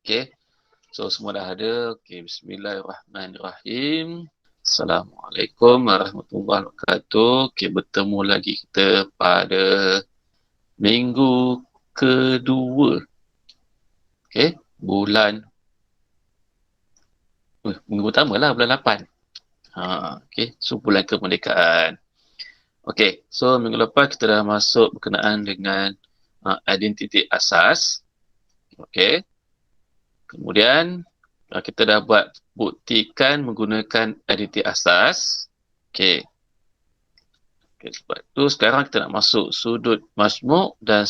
Okey. So semua dah ada. Okey, bismillahirrahmanirrahim. Assalamualaikum warahmatullahi wabarakatuh. Okey, bertemu lagi kita pada minggu kedua. Okey, minggu pertama lah, bulan 8. Okey, so bulan kemerdekaan. Okey, so minggu lepas kita dah masuk berkenaan dengan identiti asas. Okey. Kemudian kita dah buat buktikan menggunakan identiti asas. Okey. Sebab tu sekarang kita nak masuk sudut majmuk dan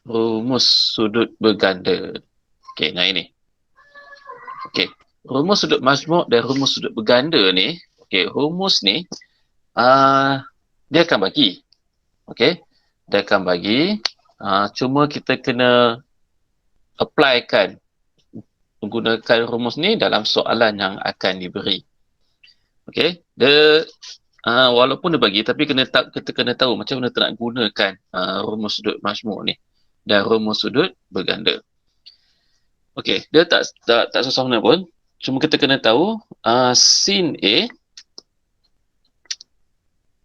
rumus sudut berganda. Okey, nah ini. Okey, rumus sudut majmuk dan rumus sudut berganda ni, okey, rumus ni dia akan bagi. Okey, dia akan bagi, cuma kita kena applykan menggunakan rumus ni dalam soalan yang akan diberi. Okey, dia walaupun dia bagi, tapi kita kena tahu macam mana kita nak gunakan rumus sudut majmuk ni dan rumus sudut berganda. Okey, dia tak susah mana pun. Cuma kita kena tahu sin A.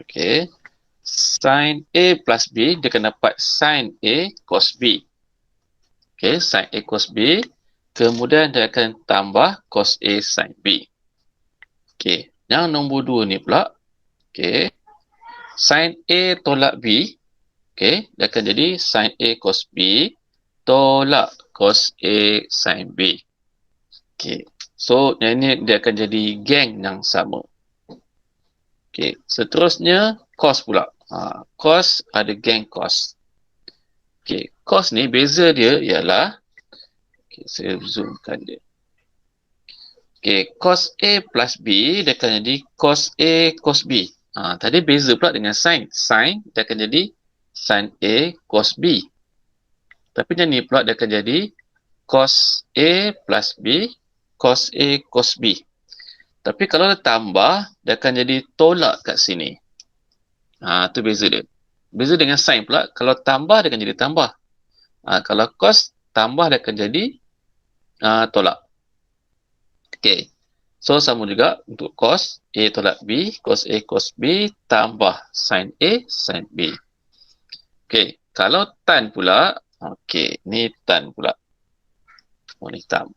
Okey, sin A plus B dia akan dapat sin A cos B. Okey, sin A cos B. Kemudian dia akan tambah cos A sin B. Okey, yang nombor 2 ni pula. Okey, sin A tolak B. Okey, dia akan jadi sin A cos B tolak cos A sin B. Okey, so yang ini dia akan jadi geng yang sama. Okey, seterusnya cos pula. Cos ada geng cos. Okey, cos ni beza dia ialah, okey, saya zoomkan dia. Okey, cos A plus B dia akan jadi cos A cos B. Tadi beza pula dengan sin. Sin dia akan jadi sin A cos B. Tapi yang ni pula dia akan jadi cos A plus B cos A cos B. Tapi kalau dia tambah, dia akan jadi tolak kat sini. Tu beza dia. Beza dengan sin pula, kalau tambah dia akan jadi tambah. Kalau cos tambah dia akan jadi tolak. Okey. So sama juga untuk cos A tolak B, cos A cos B tambah sin A sin B. Okey, kalau tan pula, okey, ni tan pula. Warna hitam.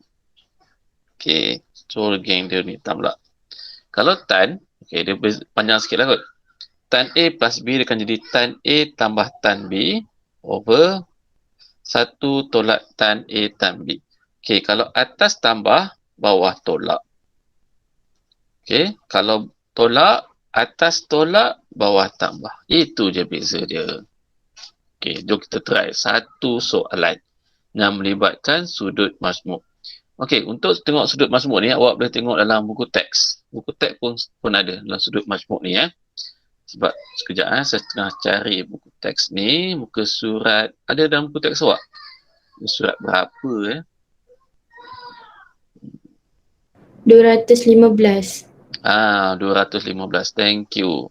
Okey, so geng dia ni hitam pula. Kalau tan, okey, dia panjang sikit lah kot. Tan A plus B dia akan jadi tan A tambah tan B over 1 tolak tan A tan B. Okey, kalau atas tambah, bawah tolak. Okey, kalau tolak, atas tolak, bawah tambah. Itu je beza dia. Okey, jom kita try satu soalan yang melibatkan sudut majmuk. Okey, untuk tengok sudut majmuk ni, awak boleh tengok dalam buku teks. Buku teks pun ada dalam sudut majmuk ni ya. Sebab sekejap saya tengah cari buku teks ni, muka surat, ada dalam buku teks awak? Surat berapa ya? 215. 215. Thank you.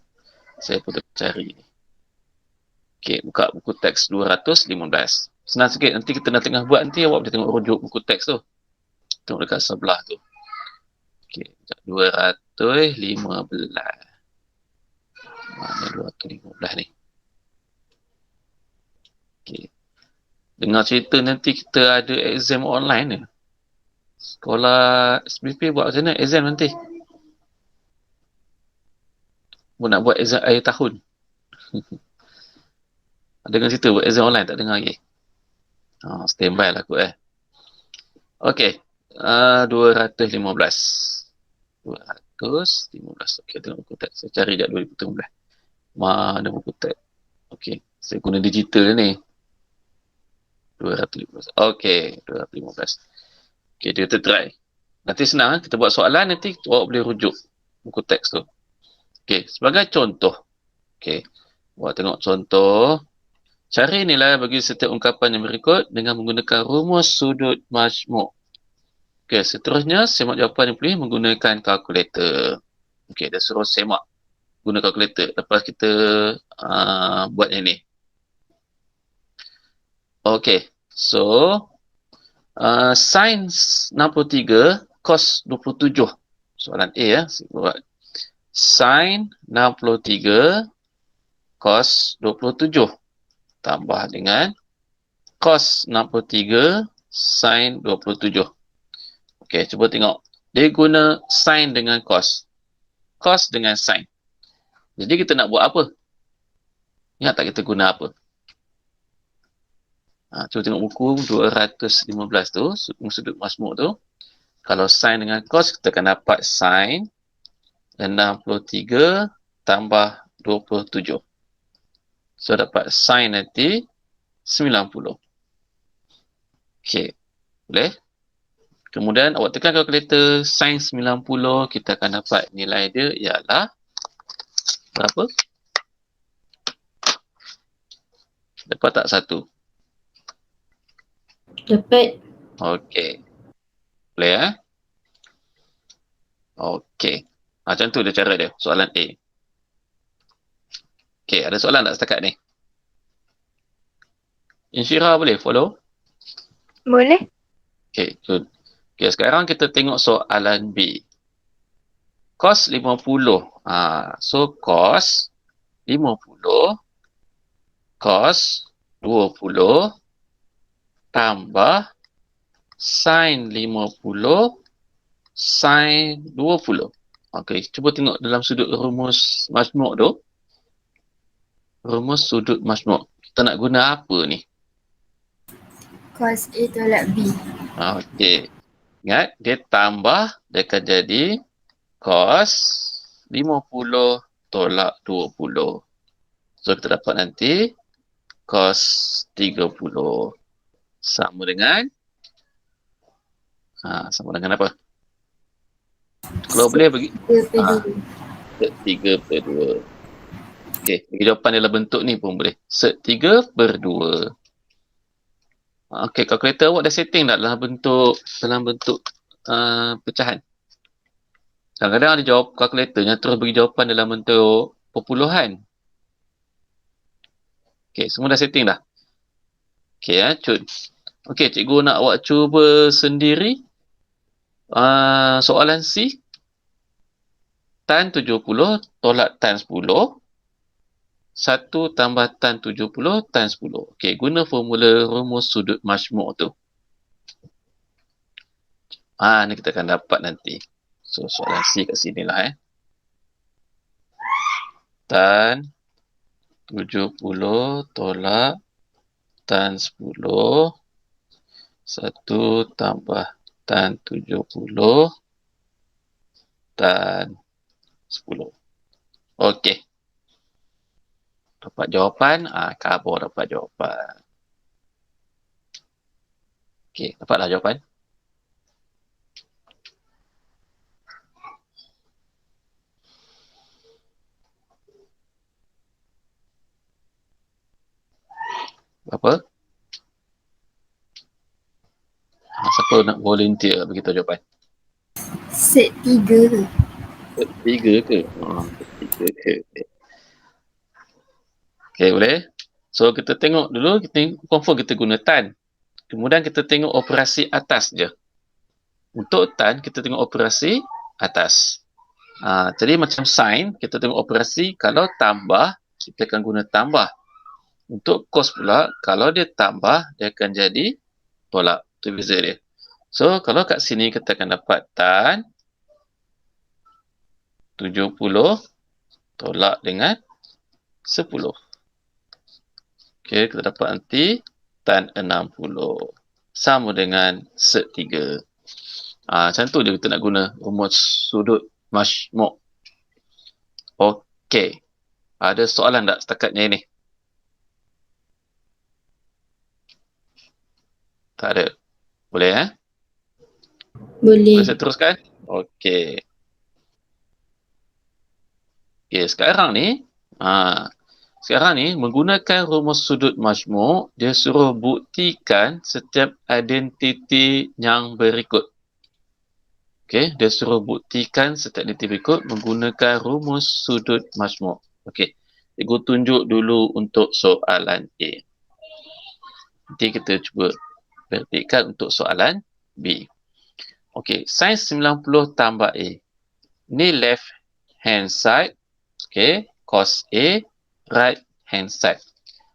Saya pun cari. Okey, buka buku teks 215. Senang sikit. Nanti kita nak tengah buat nanti awak boleh tengok rujuk buku teks tu. Tengok dekat sebelah tu. Okey, 215. Mana 215 ni? Okey. Dengar cerita nanti kita ada exam online ni. Sekolah SBP buat macam mana exam nanti? Nak buat exam akhir tahun. Dengar cerita buat exam online, tak dengar lagi. Standby lah kot Okey, 215. 215. Okey, tengok buku teks. Saya cari dah 2013. Mana buku teks? Okey, saya guna digital ni. 215. Okey, 215. Okey, kita try. Nanti senang, kita buat soalan, nanti awak boleh rujuk buku teks tu. Okey, sebagai contoh. Okey, awak tengok contoh. Cari nilai bagi setiap ungkapan yang berikut dengan menggunakan rumus sudut majmuk. Okey, seterusnya semak jawapan yang pilih menggunakan kalkulator. Okey, dia suruh semak guna kalkulator. Lepas kita buat yang ni. Okey, so Sin 63 cos 27. Soalan A ya. Sin 63 cos 27 tambah dengan cos 63 sin 27. Okey, cuba tengok. Dia guna sin dengan cos. Cos dengan sin. Jadi kita nak buat apa? Ingat tak kita guna apa? Cuba tengok buku 215 tu, sudut masmuk tu. Kalau sin dengan cos, kita akan dapat sin 63 tambah 27. So, dapat sin nanti 90. Okey, boleh? Kemudian, awak tekan kalkulator sin 90, kita akan dapat nilai dia ialah berapa? Dapat tak 1? Dapat. Okey. Boleh ya? Okey. Macam tu dia cara dia, soalan A. Okey, ada soalan tak setakat ni? Insyirah boleh follow? Boleh. Okey, good. Okey, sekarang kita tengok soalan B. Cos 50. So cos 50 cos 20 tambah sin 50 sin 20. Okey, cuba tengok dalam sudut rumus majmuk tu. Rumus sudut majmuk. Kita nak guna apa ni? Cos A tolak B. Okey. Ingat, dia tambah, dia akan jadi cos 50 tolak 20. So, kita dapat nanti cos 30 sama dengan apa? Kalau boleh bagi 3/2. Okey, bagi jawapan dalam bentuk ni pun boleh. 3/2. Okey, kalkulator awak dah setting tak dalam bentuk pecahan? Kadang-kadang ada jawab kalkulator yang terus bagi jawapan dalam bentuk perpuluhan. Okey, semua dah setting dah. Okey Cud. Okey, cikgu nak awak cuba sendiri. Soalan C. Tan 70 tolak tan 10. 1 tambah tan 70 tan 10. Okey, guna formula rumus sudut majmuk tu. Ni kita akan dapat nanti. So, soalan C kat sini lah Tan 70 tolak tan 10. 1 tambah tan 70 tan 10. Okey. Dapat jawapan. Khabar dapat jawapan. Okey, dapatlah jawapan. Berapa? Siapa nak volunteer beritahu jawapan? Set 3. Set 3 ke? Set 3 ke? Okey, boleh? So, kita tengok dulu, kita confirm kita guna tan. Kemudian kita tengok operasi atas je. Untuk tan, kita tengok operasi atas. Jadi macam sin, kita tengok operasi, kalau tambah, kita akan guna tambah. Untuk cos pula, kalau dia tambah, dia akan jadi tolak. Itu beza dia. So, kalau kat sini kita akan dapat tan 70 tolak dengan 10. Okey, kita dapat nanti tan 60 sama dengan set 3. Macam tu je kita nak guna rumus sudut majmuk. Okey. Ada soalan tak setakat ni? Tak ada. Boleh Boleh. Boleh saya teruskan? Okey. Okey, sekarang ni menggunakan rumus sudut majmuk, dia suruh buktikan setiap identiti yang berikut. Okey, dia suruh buktikan setiap identiti berikut menggunakan rumus sudut majmuk. Okey. Cikgu tunjuk dulu untuk soalan A. Nanti kita cuba Praktikkan untuk soalan B. Okey, sin 90 tambah A. Ni left hand side. Okey, cos A, right hand side.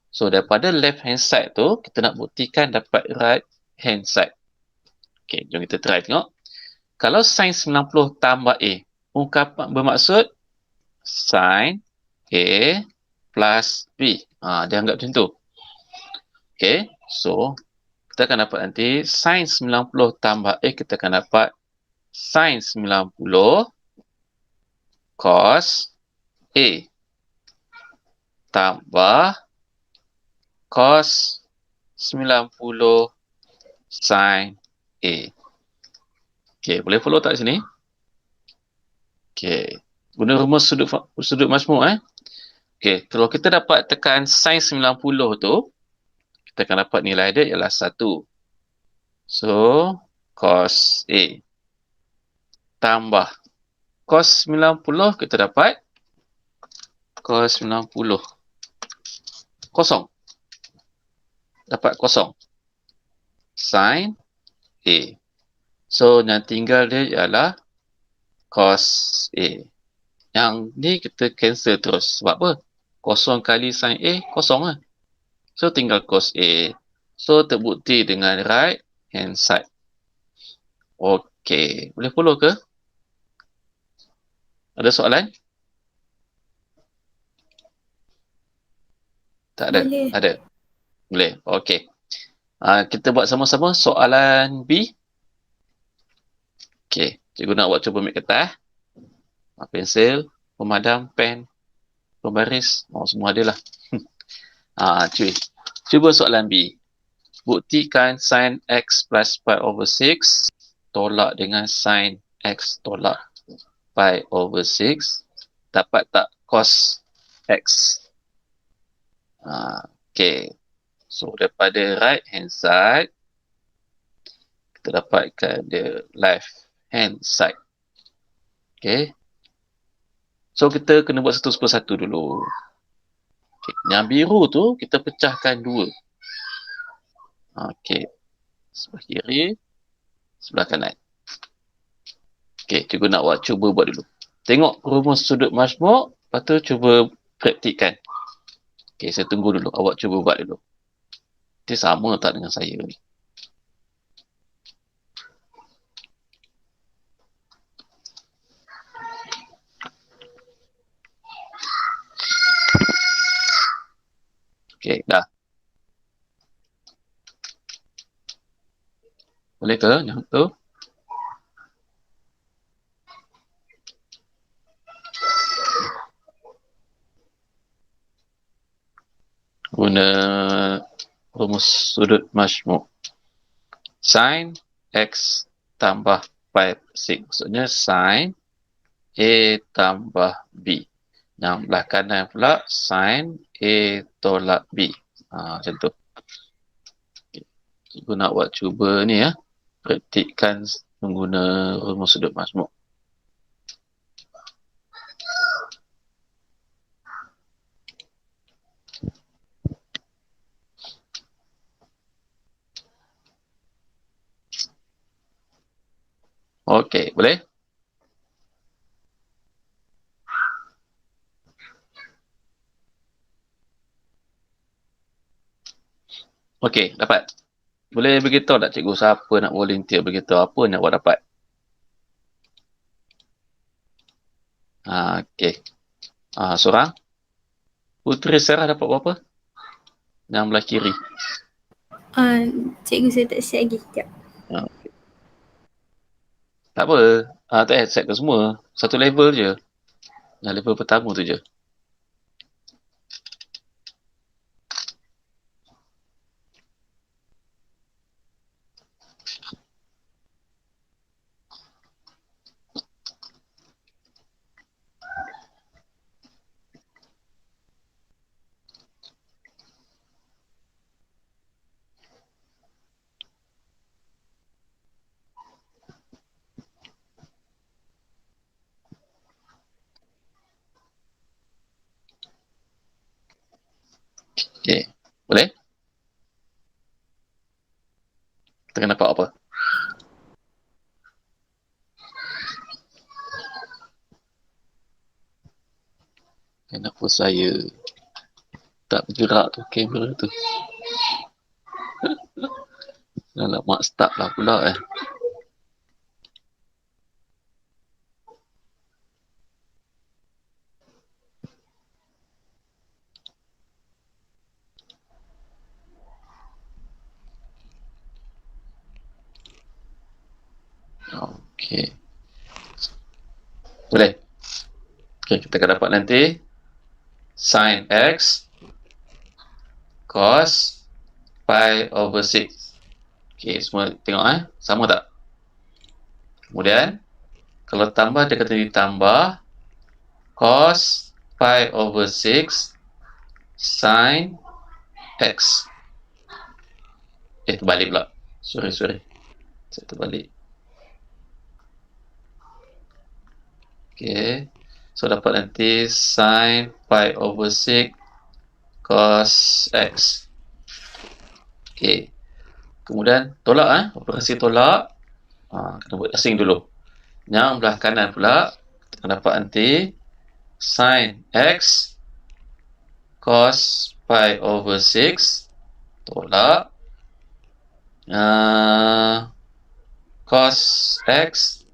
So, daripada left hand side tu, kita nak buktikan dapat right hand side. Okey, jom kita try tengok. Kalau sin 90 tambah A, ungkapan bermaksud sin A plus B. Dia anggap macam tu. Okey, so kita akan dapat nanti sin 90 tambah A, kita akan dapat sin 90 cos A tambah cos 90 sin A. Okey, boleh follow tak sini? Okey, guna rumus sudut majmuk Okey, kalau kita dapat tekan sin 90 tu, kita akan dapat nilai dia ialah 1. So, cos A tambah cos 90, kita dapat cos 90 kosong. Dapat kosong. Sin A. So, yang tinggal dia ialah cos A. Yang ni kita cancel terus. Sebab apa? Kosong kali sin A, kosong lah. So, tinggal cos A. So, terbukti dengan right hand side. Okey. Boleh follow ke? Ada soalan? Tak ada? Boleh. Ada? Boleh. Okey. Kita buat sama-sama soalan B. Okey. Cikgu nak buat cuba ambil kertas. Pensel, pemadam, pen, pembaris. Semua ada lah. Cuba soalan B. Buktikan sin x plus pi over 6 tolak dengan sin x tolak pi over 6. Dapat tak cos x? Okay. So, daripada right hand side, kita dapatkan the left hand side. Okay. So, kita kena buat satu persatu dulu. Okay. Yang biru tu, kita pecahkan 2. Okay. Sebelah kiri, sebelah kanan. Okay, cikgu nak cuba buat dulu. Tengok rumus sudut majmuk, lepas tu cuba praktikkan. Okay, saya tunggu dulu. Awak cuba buat dulu. Dia sama tak dengan saya ni? Okay, dah. Boleh ke yang tu? Guna rumus sudut majmuk. Sin x tambah pi 6. Maksudnya sin A tambah B. Yang belah kanan pula sin A tolak B. Macam tu. Cikgu nak buat cuba ni praktikkan mengguna rumus sudut majmuk. Okey, boleh? Okey, dapat. Boleh beritahu tak cikgu siapa nak volunteer beritahu apa nak buat dapat? Okey. Seorang. Puteri Sarah dapat berapa? Yang belah kiri. Cikgu saya tak siap lagi. Sekejap. Okay. Tak apa. Tak payah set ke semua. Satu level je. Yang level pertama tu je. Okey. Boleh? Kita akan dapat apa? Kenapa saya tak bergerak tu kamera tu? Nak mak start lah pula Okey. Boleh? Okey, kita akan dapat nanti sin x cos pi over 6. Okey, semua tengok sama tak? Kemudian kalau tambah dia kata ditambah cos pi over 6 sin x. Terbalik pula. Sorry. Saya terbalik. Okey. So dapat nanti sin pi over 6 cos x. Okey. Kemudian tolak operasi tolak. Kena buat asing dulu. Yang belah kanan pula kita akan dapat nanti sin x cos pi over 6 tolak cos x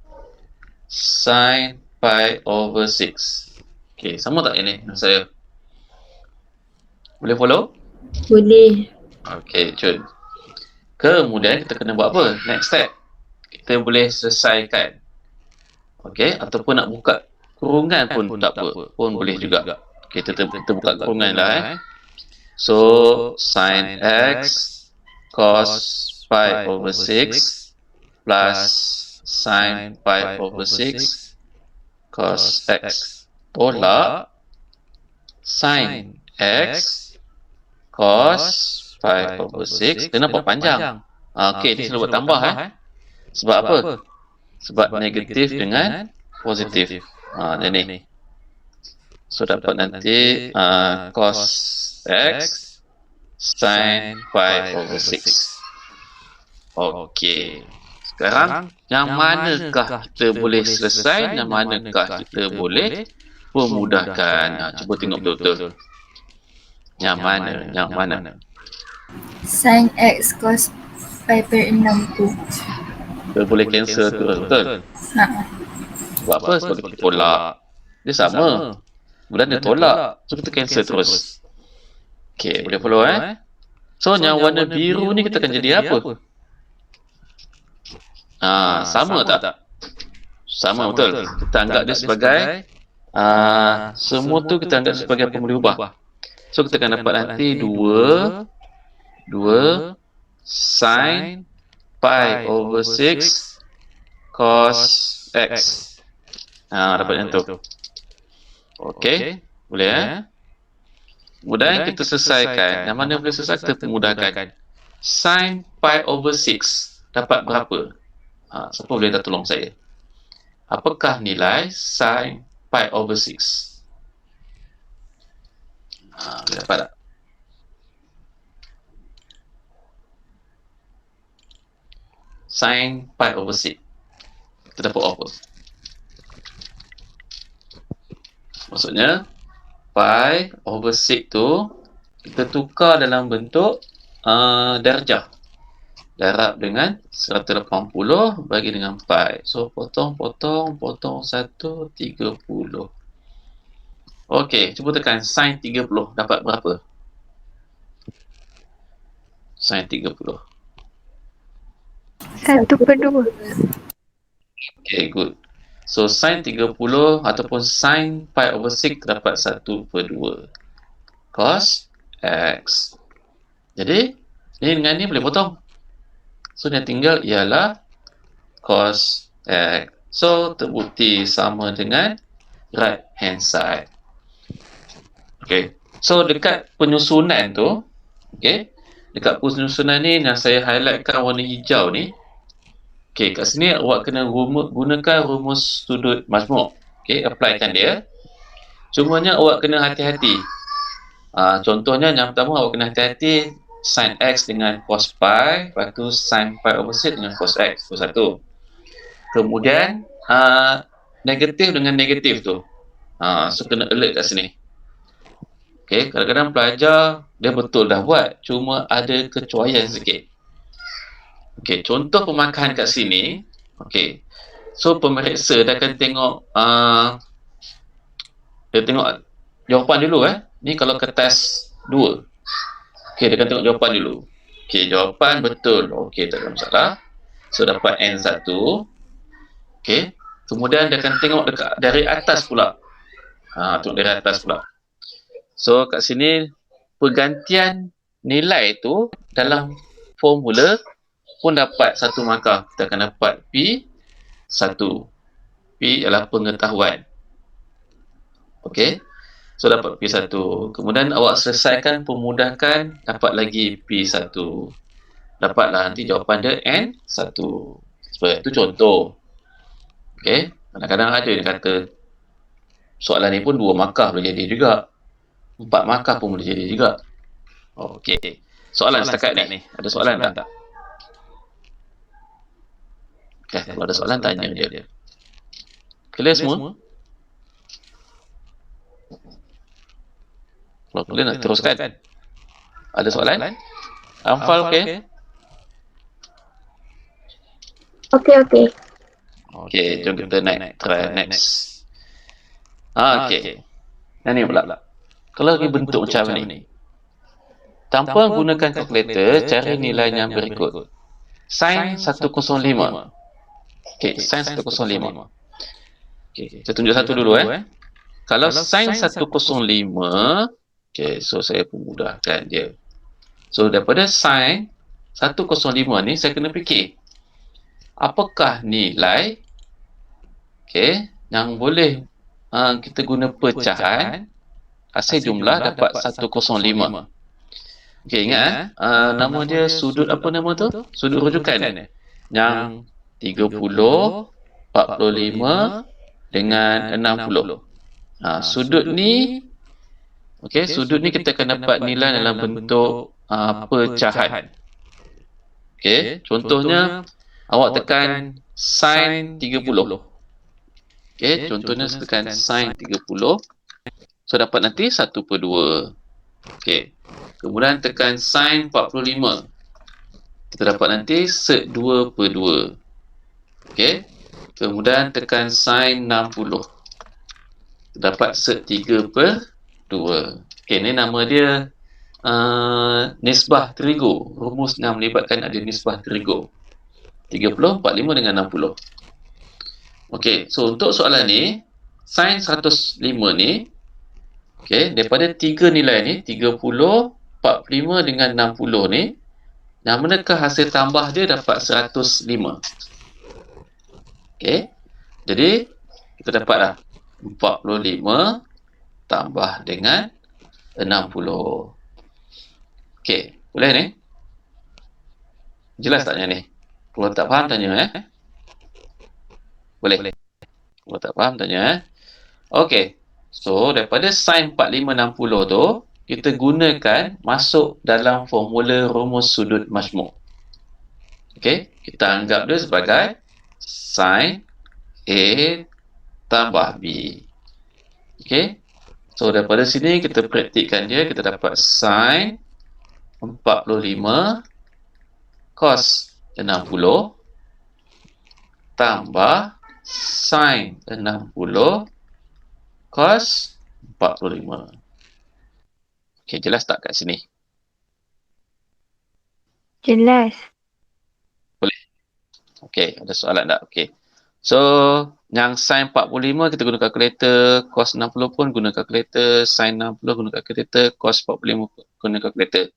sin pi over 6. Okey, sama tak ini saya? Boleh follow? Boleh. Okey, cun. Kemudian kita kena buat apa? Next step. Kita boleh selesaikan. Okey, ataupun nak buka kurungan pun tak apa. Pun boleh juga. Okey, kita buka kurungan lah So, sin x cos pi over 6 plus sin pi over 6 cos x tolak sin x cos pi over 6. Dia nampak panjang. Okey, dia selalu buat tambah Sebab apa? Sebab negatif dengan positif. Ini. So dapat nanti cos x sin pi over 6. Okey. Sekarang yang manakah kita boleh selesai, yang manakah kita boleh memudahkan? Cuba tengok betul-betul. Yang mana? Sin x cos pi per 6 tu. Kita boleh cancel tu, betul? Sebab apa? Sebab kita tolak. Dia sama. Kemudian dia tolak. So kita cancel terus. Okey, boleh follow So yang warna biru ni kita akan jadi apa? Sama tak? Sama, betul. Kita anggap dia sebagai semua tu kita anggap sebagai apa boleh ubah. So kita akan dapat nanti 2 sin pi over 6 cos x. Dapat yang tu. Okey, boleh Kemudian kita selesaikan. Yang mana boleh selesai kita mudahkan. Sin pi over 6 dapat berapa? Siapa boleh dah tolong saya? Apakah nilai sin pi over 6? Boleh dapat tak? Sin pi over 6. Kita dapat apa? Maksudnya pi over 6 tu kita tukar dalam bentuk darjah. Darab dengan 180 bagi dengan pi. So potong 1, 30. Okey, cuba tekan sin 30. Dapat berapa? Sin 30. 1/2. Okay, good. So, sin 30 ataupun sin pi over 6 dapat 1/2 cos x. Jadi, ni dengan ni boleh potong. So, yang tinggal ialah cos x. So, terbukti sama dengan right hand side. Okay. So, dekat penyusunan tu, okay, dekat penyusunan ni yang saya highlightkan warna hijau ni, okay, kat sini awak kena gunakan rumus sudut majmuk. Okay, applykan dia. Cumanya awak kena hati-hati. Contohnya yang pertama awak kena hati-hati sin X dengan cos pi, lepas tu sin pi opposite dengan cos X. Itu satu. Kemudian, negatif dengan negatif tu. So, kena alert kat sini. Okay, kadang-kadang pelajar, dia betul dah buat. Cuma ada kecuaian sikit. Okay, contoh pemarkahan kat sini. Okay. So, pemeriksa dia akan tengok, dia tengok jawapan dulu. Ni kalau kertas 2. Okay, dia akan tengok jawapan dulu. Okay, jawapan betul. Okay, tak ada masalah. So, dapat N1. Okay. Kemudian dia akan tengok dekat dari atas pula. Tengok dari atas pula. So, kat sini, pergantian nilai tu dalam formula pun dapat 1 markah. Kita akan dapat P1. P ialah pengetahuan. Okey. So, dapat P1. Kemudian awak selesaikan pemudahkan, dapat lagi P1. Dapatlah nanti jawapan dia N1. Seperti itu contoh. Okey. Kadang-kadang ada yang kata soalan ni pun 2 markah boleh jadi juga. 4 markah pun boleh jadi juga. Okey. Soalan setakat ni. Ada soalan tak? Okay, kalau ada soalan tanya dia. Clear semua? Kalau clear nak teruskan. Ada soalan? Hafal okey? Okey. Okey, jom kita naik. Try next. Okey. Yang ni pula. Kalau ni bentuk macam ni. Tanpa gunakan kalkulator, cari nilai yang berikut. Sin 105. Okey, sin 105. Okey, saya tunjuk satu dulu. Kalau sin 105, okey, so saya pemudahkan dia. So, daripada sin 105 ni, saya kena fikir. Apakah nilai, okey, yang boleh kita guna pecahan, hasil jumlah dapat 105. Okey, ingat nama dia sudut apa nama tu? Sudut rujukan. Yang 30, 45 dengan 60. Sudut ni, okey, sudut ni kita akan dapat nilai dalam bentuk pecahan. Okey, contohnya awak tekan sin 30. Okey, contohnya tekan sin 30. So, dapat nanti 1/2. Okey. Kemudian tekan sin 45. Kita dapat nanti sek 2/2. Okey. Kemudian tekan sin 60. Kita dapat sek 3/2. Okey, ni nama dia nisbah terigu. Rumus yang melibatkan ada nisbah terigu. 30, 45 dengan 60. Okey, so untuk soalan ni, sin 105 ni, okey, daripada 3 nilai ni, 30, 45 dengan 60 ni, yang manakah hasil tambah dia dapat 105. Okey, jadi kita dapatlah 45 tambah dengan 60. Okey, boleh ni? Jelas taknya ni? Kalau tak faham tanya Boleh. Kalau tak faham tanya Okey. So, daripada sin 45 60 tu, kita gunakan masuk dalam formula rumus sudut majmuk. Okey, kita anggap dia sebagai sin A tambah B. Okey. So, daripada sini kita praktikkan dia, kita dapat sin 45 cos 60 tambah sin 60 cos 45. Okey, jelas tak kat sini? Jelas. Boleh. Okey, ada soalan tak? Okey. So, yang sin 45 kita guna kalkulator, cos 60 pun guna kalkulator, sin 60 guna kalkulator, cos 45 guna kalkulator.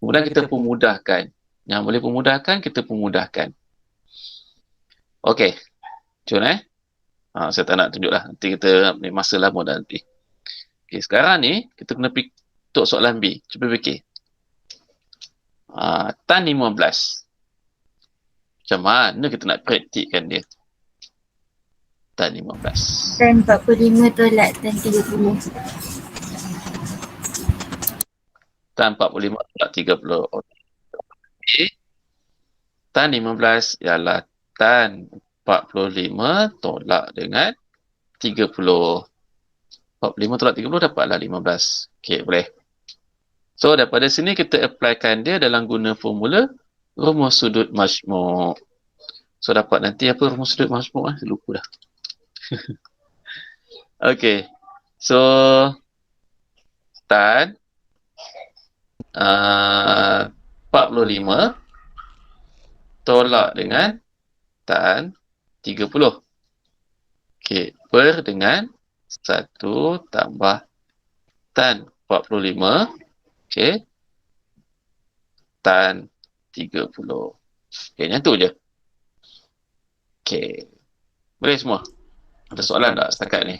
Kemudian kita pemudahkan. Yang boleh pemudahkan, kita pemudahkan. Okey. Jom saya tak nak tunjuk lah. Nanti kita ambil masa lama dah nanti. Okey, sekarang ni kita kena untuk soalan B. Cuba fikir. Tan 15. Macam mana kita nak praktikkan dia? Tan 15. Tan 45 tolak tan 30. Tan 45 tolak 30. Okey. Tan 15 ialah tan 45 tolak dengan 30. 45 tolak 30 dapatlah 15. Okey, boleh. So, daripada sini kita applykan dia dalam guna formula rumus sudut majmuk. So, dapat nanti apa rumus sudut majmuk? Lupa dah. Okey. So, tan 45 tolak dengan tan 30. Okey, per dengan 1 tambah tan 45. Okey. Tan 30. Okey, yang tu je. Okey. Boleh semua? Ada soalan tak setakat ni?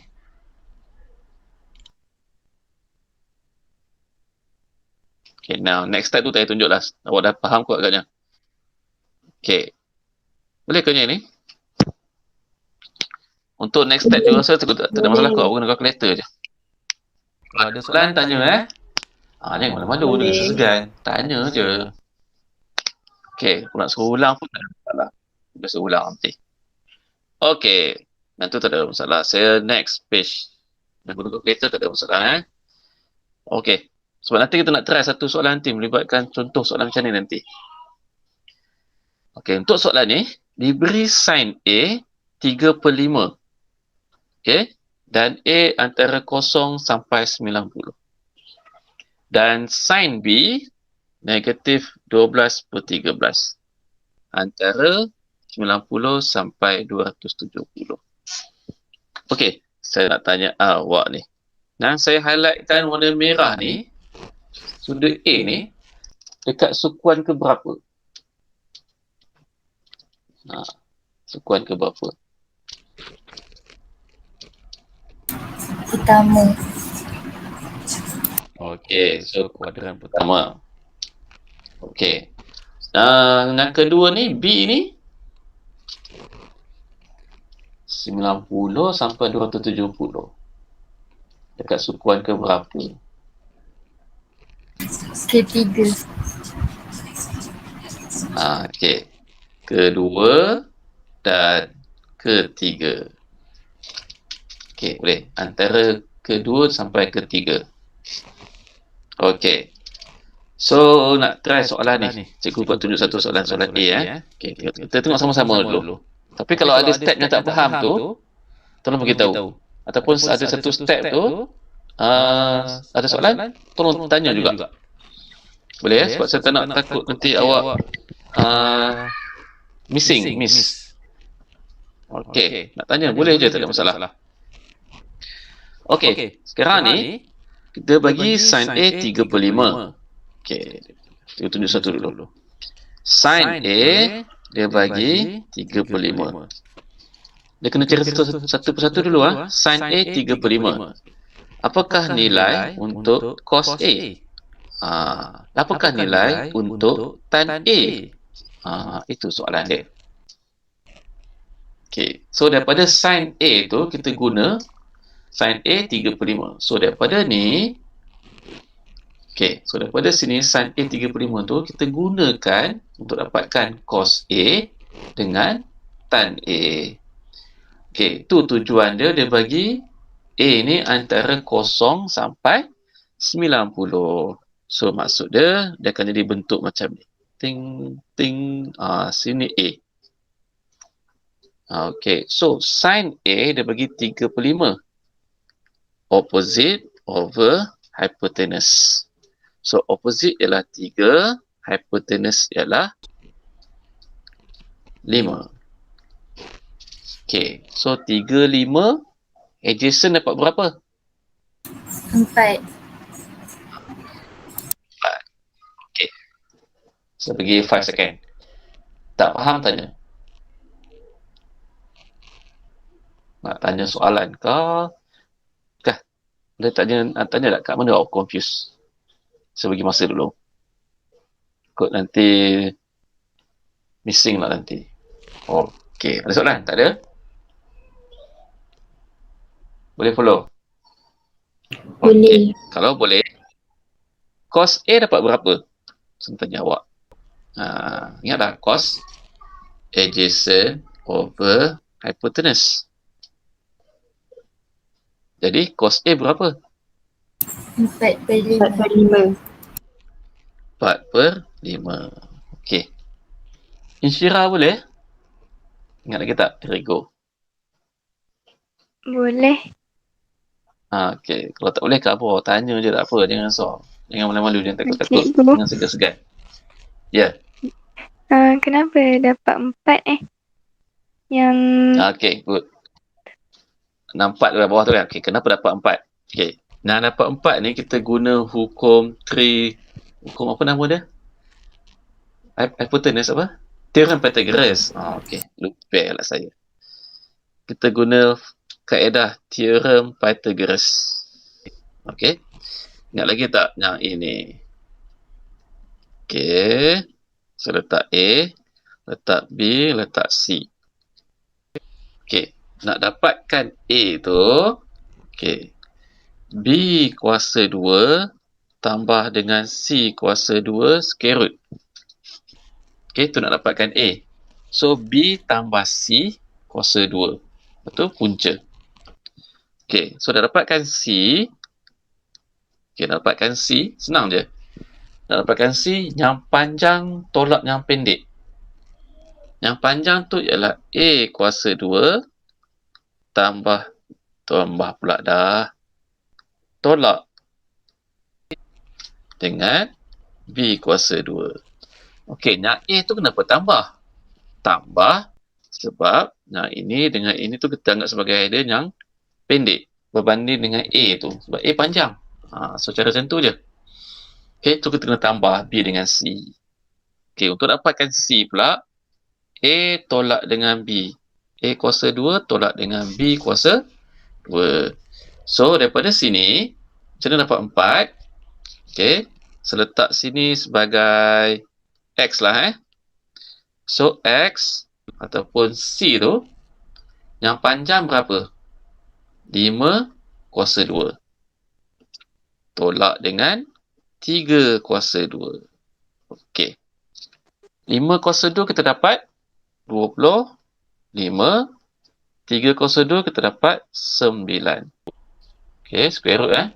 Okay, now next step tu saya tunjuk lah. Awak dah faham kot agaknya. Okay. Boleh ke ni? Untuk next step tu rasa tak ada masalah kot. Awak guna calculator je. Kalau ada soalan tanya jangan malu-malu dengan sesegan. Tanya je. Okay, aku nak suruh ulang pun tak ada masalah. Kita suruh ulang nanti. Okay. Yang tu tak ada masalah. Saya next page. Nak guna calculator tak ada masalah Okay. Sebab nanti kita nak try satu soalan nanti melibatkan contoh soalan macam ni nanti. Okey, untuk soalan ni diberi sin A 3/5. Okey, dan A antara 0 sampai 90. Dan sin B negatif 12/13. Antara 90 sampai 270. Okey, saya nak tanya awak ni. Dan saya highlightkan warna merah ni. Sudut A ni dekat sukuan ke berapa? Sukuan ke berapa? Pertama. Okey, so kuadran pertama. Okey. Yang kedua ni, B ni 90 sampai 270. Dekat sukuan ke berapa? Ketiga. Okey. Kedua dan ketiga. Okey, boleh. Antara kedua sampai ketiga. Okey. So, nak try soalan ni. Cikgu buat tunjuk satu soalan A. Okey, kita tengok sama-sama dulu. Tapi kalau ada step yang tak faham tu, tolong beritahu. Ataupun ada satu step tu, ada soalan, tolong tanya juga. Boleh sebab saya tak nak takut nanti awak miss. Okey, nak tanya boleh je, tak ada masalah. Okey, sekarang ni kita bagi sin A 3/5. Okey, kita tunjuk satu dulu. Sin A dia bagi 3/5. Dia kena cari satu persatu dulu Sin A 3/5. Apakah nilai untuk cos A? Apakah nilai untuk tan A? Itu soalan dia. Okey, so daripada sin A tu kita guna sin A 3/5. So daripada ni, okey, so daripada sini sin A 3/5 tu kita gunakan untuk dapatkan cos A dengan tan A. Okey, tu tujuan dia bagi A ni antara 0 sampai 90. So maksud dia akan jadi bentuk macam ni. Ting. Sini A. Okey, so sin A dia bagi 3/5. Opposite over hypotenuse. So opposite ialah 3, hypotenuse ialah 5. Okey, so 3, 5, adjacent dapat berapa? 4. Okey. Saya bagi 5 second. Tak faham tanya. Nak tanya soalan ke? Kah? Boleh tanya tak kat mana awak confuse? Saya bagi masa dulu. Kod nanti missing lah nanti. Okey, ada soalan? Tak ada? Boleh follow? Boleh. Kalau boleh, cos A dapat berapa? Saya tanya awak. Ingat tak? Cos adjacent over hypotenuse. Jadi cos A berapa? 4/5. 4/5. Okey. Insyirah boleh? Ingat lagi tak? Here we go. Boleh. Okey. Kalau tak boleh, Kak Abah tanya je tak apa. Jangan risau. Jangan malu-malu. Jangan takut-takut. Cikgu. Jangan segan-segan. Ya. Kenapa dapat 4 Yang Okey, good. Nampak di bawah tu kan? Okey, kenapa dapat 4? Okey. Nak dapat 4 ni kita guna hukum apa nama dia? Hypotenuse apa? Teorem Pythagoras. Okey, lupa lah saya. Kita guna kaedah teorem Pythagoras. Okey. Ingat lagi tak yang ini? Okey. So letak A, letak B, letak C. Okey, nak dapatkan A tu, okey. B kuasa 2 tambah dengan C kuasa 2 square root. Okey, tu nak dapatkan A. So B tambah C kuasa 2. Betul? Punca. Okey, so dah dapatkan C. Okey, dah dapatkan C. Senang je. Nak dapatkan C, yang panjang tolak yang pendek. Yang panjang tu ialah A kuasa 2 tambah pula dah. Tolak dengan B kuasa 2. Okey, yang A tu kenapa tambah? Tambah sebab yang ini dengan ini tu kita anggap sebagai dia yang pendek berbanding dengan A tu. Sebab A panjang. So cara macam tu je. Okey, tu kita kena tambah B dengan C. Okey, untuk dapatkan C pula, A tolak dengan B. A kuasa 2 tolak dengan B kuasa 2. So, daripada sini, macam mana dapat 4? Okey, saya letak sini sebagai X lah. So, X ataupun C tu, yang panjang berapa? 5 kuasa 2. Tolak dengan 3 kuasa 2. Okey. 5 kuasa 2 kita dapat 25. 3 kuasa 2 kita dapat 9. Okey, square root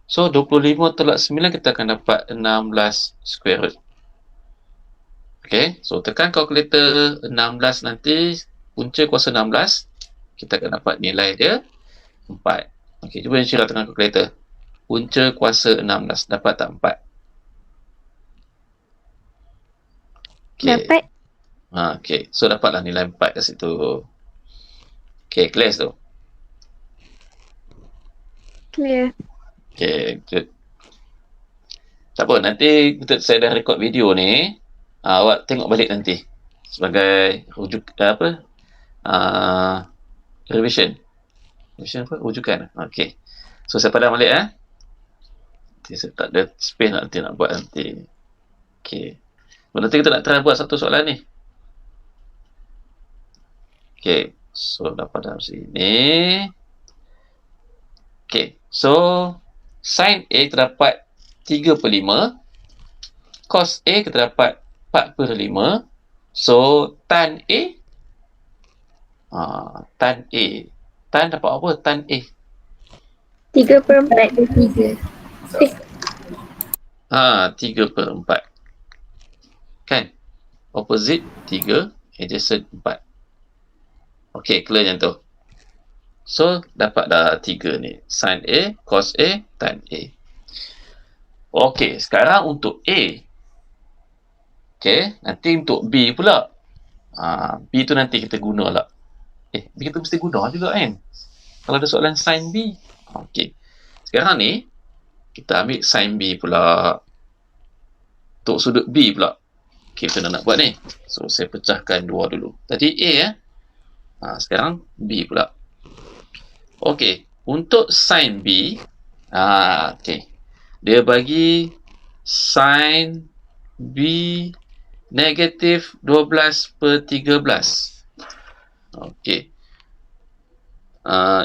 So, 25 tolak 9 kita akan dapat 16 square root. Okey, so tekan kalkulator 16 nanti, punca kuasa 16, kita akan dapat nilai dia 4. Okey, cuba Insyirah tekan kalkulator. Punca kuasa 16, dapat tak 4? Okay. dapat. Okey, so dapatlah nilai 4 kat situ. Okey, clear tu. Clear. Okey, good. Tak apa, nanti saya dah record video ni. Awak tengok balik nanti. Sebagai rujuk, revision. Revision apa? Rujukan. Okey. So, saya padam balik Nanti saya tak ada space nanti nak buat nanti. Okey. Nanti kita nak try buat satu soalan ni. Okey. So, dah padam sini. Okey. So, sin A terdapat 3/5. Cos A kita dapat 4/5. So, tan A. Tan A. Tan dapat apa? Tan A. 3/4. 3/4. Kan? Opposite 3, adjacent 4. Okey, clear macam tu. So, dapat dah 3 ni. Sin A, cos A, tan A. Okey, sekarang untuk A. Okey, nanti untuk B pula. B tu nanti kita guna lah. B kita mesti guna juga kan? Kalau ada soalan sin B. Okey. Sekarang ni, kita ambil sin B pula. Untuk sudut B pula. Okey, kita nak buat ni. So, saya pecahkan 2 dulu. Tadi A sekarang B pula. Okey, untuk sin B, okey. Dia bagi sin B negatif 12/13. Okey.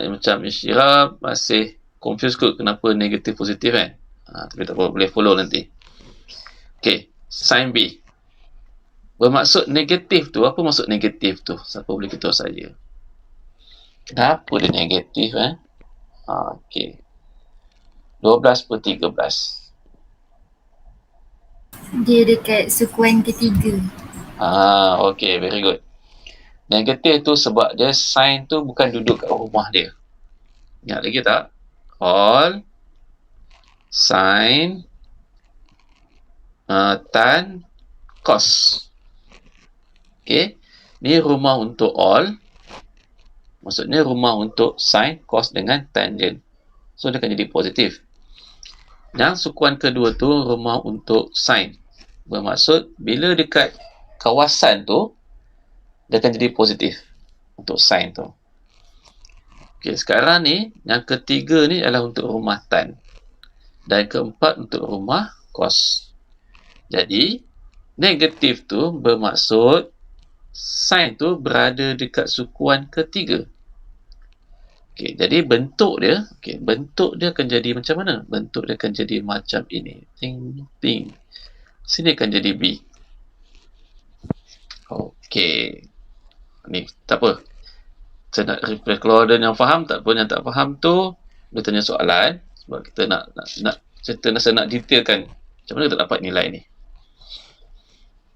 Macam Insyirah masih confused kot kenapa negatif positif kan? Tapi tak apa, boleh follow nanti. Okey, sin B. Bermaksud negatif tu, apa maksud negatif tu? Siapa boleh beritahu saya? Kenapa dia negatif okey. 12/13. Dia dekat sukuan ketiga. Okey, very good. Negatif tu sebab dia sin tu bukan duduk kat rumah dia. Ingat lagi tak? All sin tan cos. Okey. Ni rumah untuk all. Maksudnya rumah untuk sin, cos dengan tangent. So dia akan jadi positif. Yang sukuan kedua tu rumah untuk sin. Bermaksud bila dekat kawasan tu dia akan jadi positif untuk sin tu. Okey, sekarang ni yang ketiga ni adalah untuk rumah tan. Dan keempat untuk rumah cos. Jadi negatif tu bermaksud sin tu berada dekat sukuan ketiga. Okey, jadi bentuk dia akan jadi macam mana? Bentuk dia akan jadi macam ini. Ting ting. Sini akan jadi B. Okey. Ni tak apa. Saya nak refresh. Kalau ada yang faham, tak apa. Yang tak faham tu dia tanya soalan sebab kita nak detailkan macam mana kita dapat nilai ni.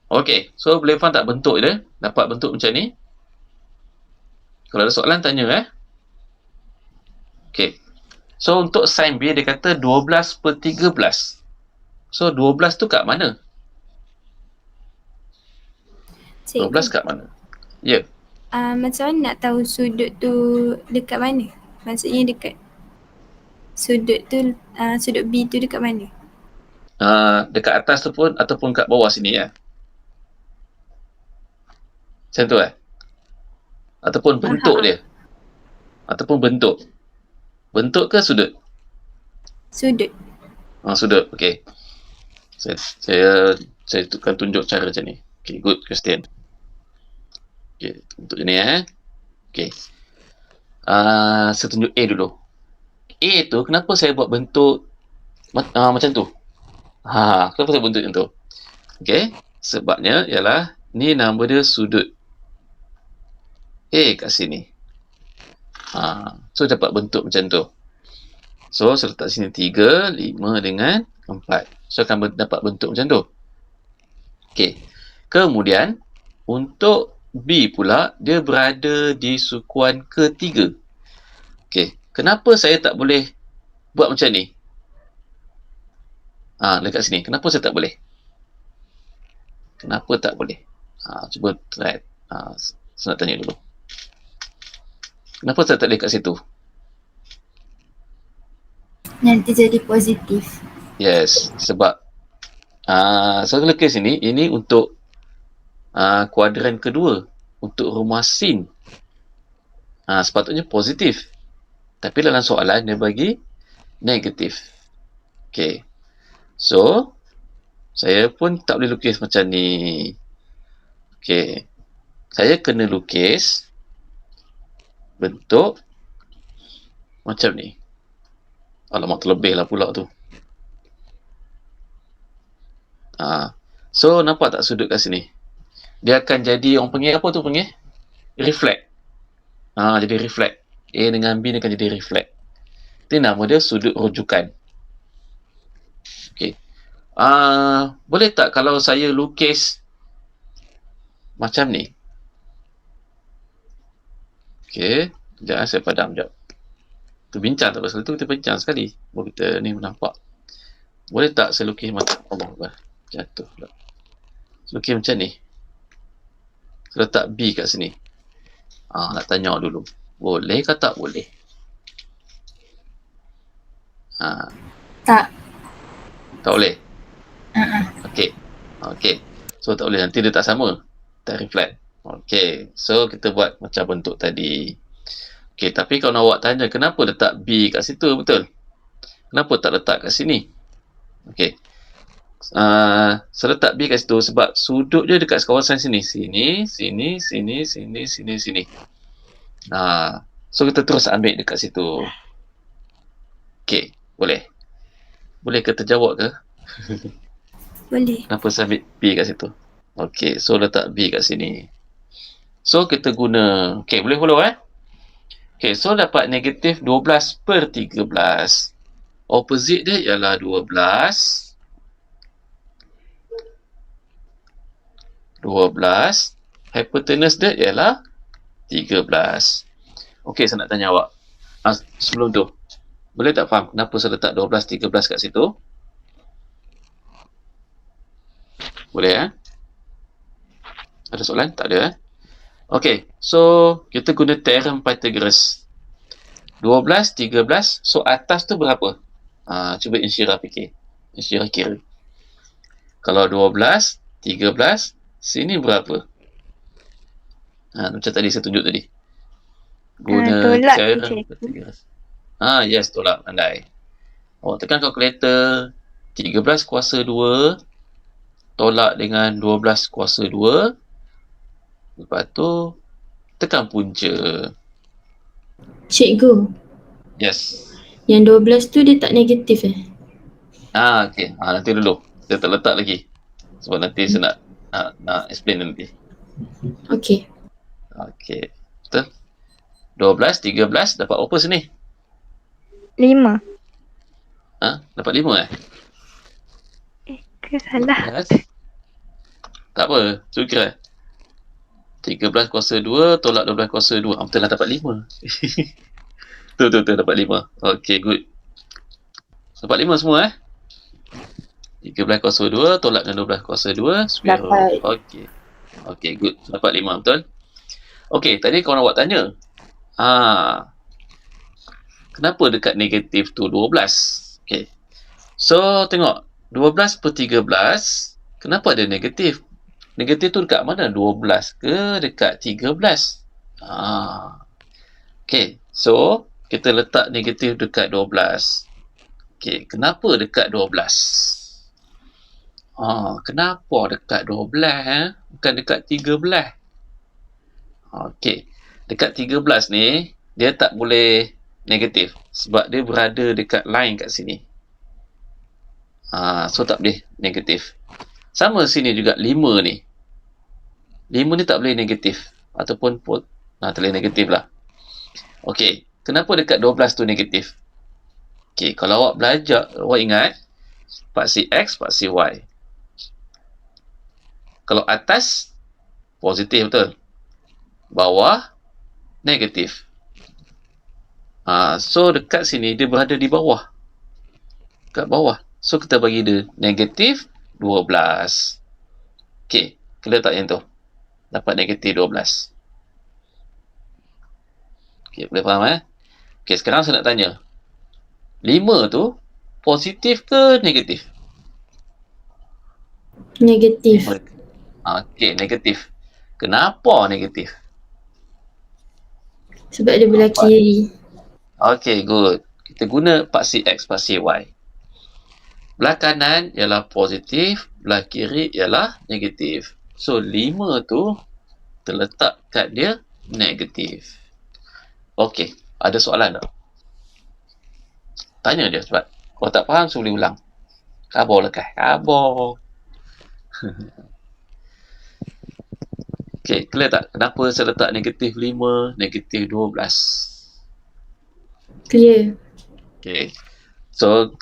Okey, so boleh faham tak bentuk dia? Dapat bentuk macam ni. Kalau ada soalan tanya Okey. So untuk sin B dia kata 12/13. So 12 tu kat mana? 12 kat mana? Ya. Macam mana nak tahu sudut tu dekat mana? Maksudnya dekat sudut tu, sudut B tu dekat mana? Dekat atas tu pun ataupun kat bawah sini ya. Macam tu ataupun bentuk dia. Ataupun bentuk. Bentuk ke sudut? Sudut. Sudut. Okey. Saya akan tunjuk cara macam ni. Okey, good question. Okey, untuk ini Okey. Saya tunjuk A dulu. A tu kenapa saya buat bentuk macam tu? Kenapa saya bentuk macam tu? Okey, sebabnya ialah ni nama dia sudut A kat sini. So dapat bentuk macam tu. So saya letak sini 3, 5 dengan 4. So akan dapat bentuk macam tu. Okey. Kemudian untuk B pula dia berada di sukuan ketiga. Okey. Kenapa saya tak boleh buat macam ni? Dekat sini. Kenapa saya tak boleh? Kenapa tak boleh? Cuba try. Saya nak tanya dulu. Kenapa saya tak boleh kat situ? Nanti jadi positif. Yes, sebab saya lukis ini untuk kuadran kedua, untuk rumah sin. Sepatutnya positif. Tapi dalam soalan dia bagi negatif. Okey. So, saya pun tak boleh lukis macam ni. Okey. Saya kena lukis bentuk macam ni. Alamak, terlebih lah pula tu. So, nampak tak sudut kat sini? Dia akan jadi, orang panggil apa tu panggil? Reflect. Jadi reflect. A dengan B ni akan jadi reflect. Ini nama dia sudut rujukan. Okey. Boleh tak kalau saya lukis macam ni? Okey. Sekejap saya padam sekejap. Kita bincang tak pasal tu, kita bincang sekali. Baru kita ni nampak. Boleh tak saya lukis macam Allah jatuh pula. Saya lukis macam ni. Saya letak B kat sini. Nak tanya dulu. Boleh ke tak boleh? Tak. Tak boleh? Okey. So tak boleh. Nanti dia tak sama. Tak reflect. Okey. So kita buat macam bentuk tadi. Okey. Tapi kalau awak tanya kenapa letak B kat situ, betul? Kenapa tak letak kat sini? Okey. Saya letak B kat situ sebab sudut dia dekat kawasan sini. Sini. So kita terus ambil dekat situ. Okey. Boleh. Boleh ke terjawab ke? Boleh. Kenapa saya ambil B kat situ? Okey, so letak B kat sini. So kita guna, okey boleh follow Okey, so dapat negatif 12/13. Opposite dia ialah 12. 12. Hypotenuse dia ialah 13. Okey, saya nak tanya awak. Sebelum tu, boleh tak faham kenapa saya letak 12, 13 kat situ? Boleh Ada soalan? Tak ada Okey, so kita guna teorem Pythagoras. 12, 13, so atas tu berapa? Cuba Insyirah fikir. Insyirah kira. Kalau 12, 13, sini berapa? Macam tadi saya tunjuk tadi. Guna Tolak teorem je. Pythagoras. Yes, tolak. Pandai. Awak tekan kalkulator. 13 kuasa 2 tolak dengan 12 kuasa 2. Lepas tu tekan punca. Cikgu, Yes. yang 12 tu dia tak negatif Okey. Nanti dulu. Saya tak letak lagi. Sebab nanti saya nak explain nanti. Okey. Okey. Betul? 12, 13 dapat apa sini? 5. Dapat 5 Ke salah? Tak apa. Cuba 13 kuasa 2 tolak 12 kuasa 2. Betul lah dapat 5. Betul dapat 5. Okey, good. Dapat 5 semua 13 kuasa 2 tolak dengan 12 kuasa 2. Dapat. Okey, good. Dapat 5, betul? Okey, tadi kawan awak tanya. Kenapa dekat negatif tu 12? Okey. So, tengok. 12/13. Kenapa ada negatif? Negatif tu dekat mana? 12 ke dekat 13? Okey. So, kita letak negatif dekat 12. Okey. Kenapa dekat 12? Kenapa dekat 12 bukan dekat 13? Okey. Dekat 13 ni, dia tak boleh negatif. Sebab dia berada dekat line kat sini. So, tak boleh negatif. Sama sini juga 5 ni. 5 ni tak boleh negatif. Ataupun tak boleh negatif lah. Okey. Kenapa dekat 12 tu negatif? Okey. Kalau awak belajar, awak ingat. Paksi X, paksi Y. Kalau atas, positif betul. Bawah, negatif. So, dekat sini, dia berada di bawah. Dekat bawah. So, kita bagi dia negatif 12. Okey. Kita letak yang tu. Dapat negatif 12. Okey, boleh faham Okey, sekarang saya nak tanya. 5 tu, positif ke negatif? Negatif. Okey, negatif. Kenapa negatif? Sebab dia belah kiri. Okey, good. Kita guna paksi X, paksi Y. Belah kanan ialah positif, belah kiri ialah negatif. So, 5 tu terletak kat dia negatif. Okey, ada soalan tak? Tanya dia sebab kalau tak faham, so boleh ulang. Khabar lekas. Khabar. Okey, clear tak? Kenapa saya letak negatif 5, negatif 12? Clear. Okey. So,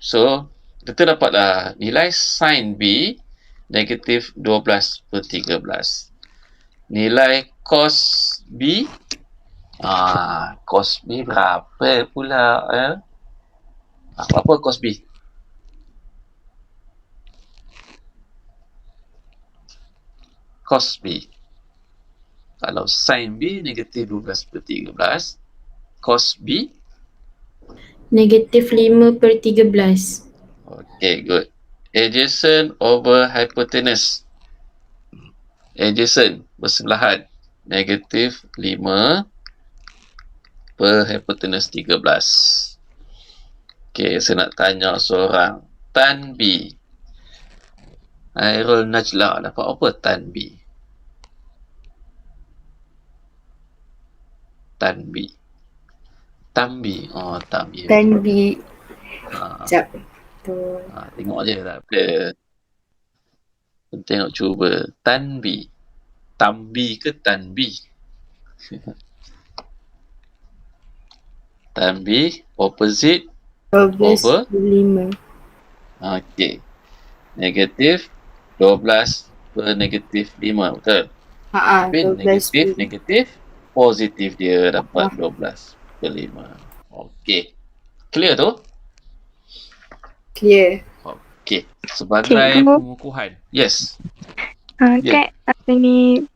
So, kita dapatlah nilai sin B negatif 12/13. Nilai cos B cos B berapa pula Apa cos B? Cos B. Kalau sin B negatif 12/13, cos B Negatif 5/13. Okay, good. Adjacent over hypotenuse. Adjacent, bersebelahan. Negatif 5 per hypotenuse 13. Okay, saya nak tanya seorang. Tan B. Airul Najla dapat apa tan B? Tan B. Tan B. Tan B Sekejap. Tu. Tengok je tak apa. Tengok cuba. Tanbi. Tambi ke tanbi? Tanbi, opposite, 12 over. per 5. Okey. Negatif 12 per negatif 5. Betul? Tapi 12 per negatif, positif dia dapat 12 per 5. Okey. Clear tu? clear. Okey. Sebagai Cikgu. pengukuhan. Yes. Kan apa ni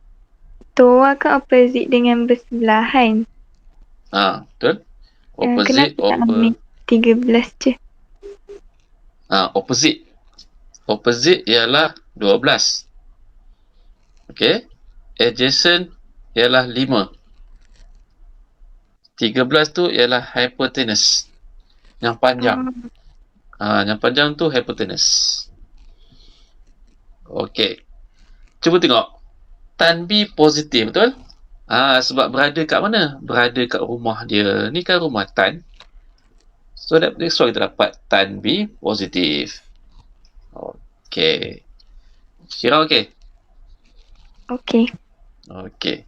Toa kan opposite dengan bersebelahan. Betul. Opposite Kenapa tak over. ambil 13 je? Opposite. Opposite ialah 12. Okey. Adjacent ialah 5. 13 tu ialah hypotenuse. Yang panjang. Yang panjang tu hypotenuse. Okey. Cuba tengok. Tanbi positif, betul? Sebab berada kat mana? Berada kat rumah dia. Ni kan rumah Tan. So, that's why kita dapat Tanbi positif. Okey. Kira okey? Okey. Okey.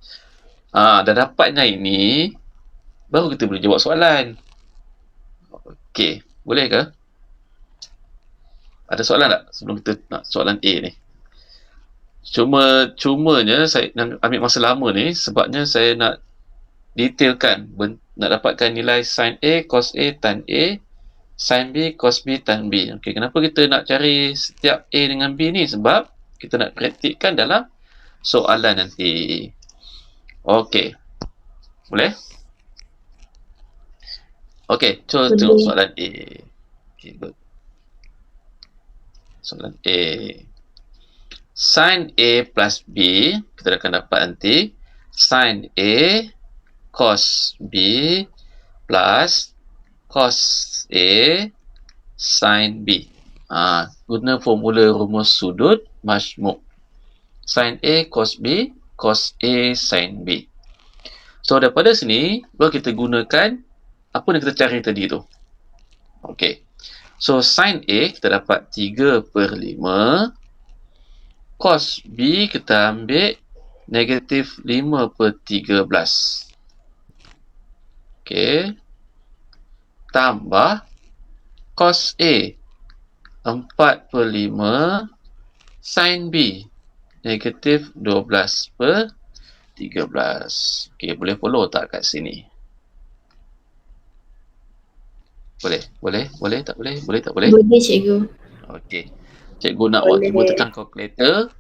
Dah dapatnya ini, baru kita boleh jawab soalan. Okey. Boleh ke? Ada soalan tak sebelum kita nak soalan A ni? Cumanya saya nak ambil masa lama ni sebabnya saya nak detailkan, nak dapatkan nilai sin A, cos A, tan A, sin B, cos B, tan B. Okey, kenapa kita nak cari setiap A dengan B ni? Sebab kita nak praktikkan dalam soalan nanti. Okey. Boleh? Okey, cuba tengok soalan A. Okey, good. Soalan A. Sin A plus B, kita akan dapat nanti sin A cos B plus cos A sin B. Guna formula rumus sudut majmuk. Sin A cos B, cos A sin B. So, daripada sini, baru kita gunakan apa yang kita cari tadi tu. Okey. So, sin A kita dapat 3 per 5. Cos B kita ambil negatif 5 per 13. Okey. Tambah cos A 4 per 5 sin B negatif 12 per 13. Okey, boleh follow tak kat sini? Boleh tak boleh? Boleh tak boleh? Boleh cikgu. Okey. Cikgu nak awak cuba tekan kalkulator.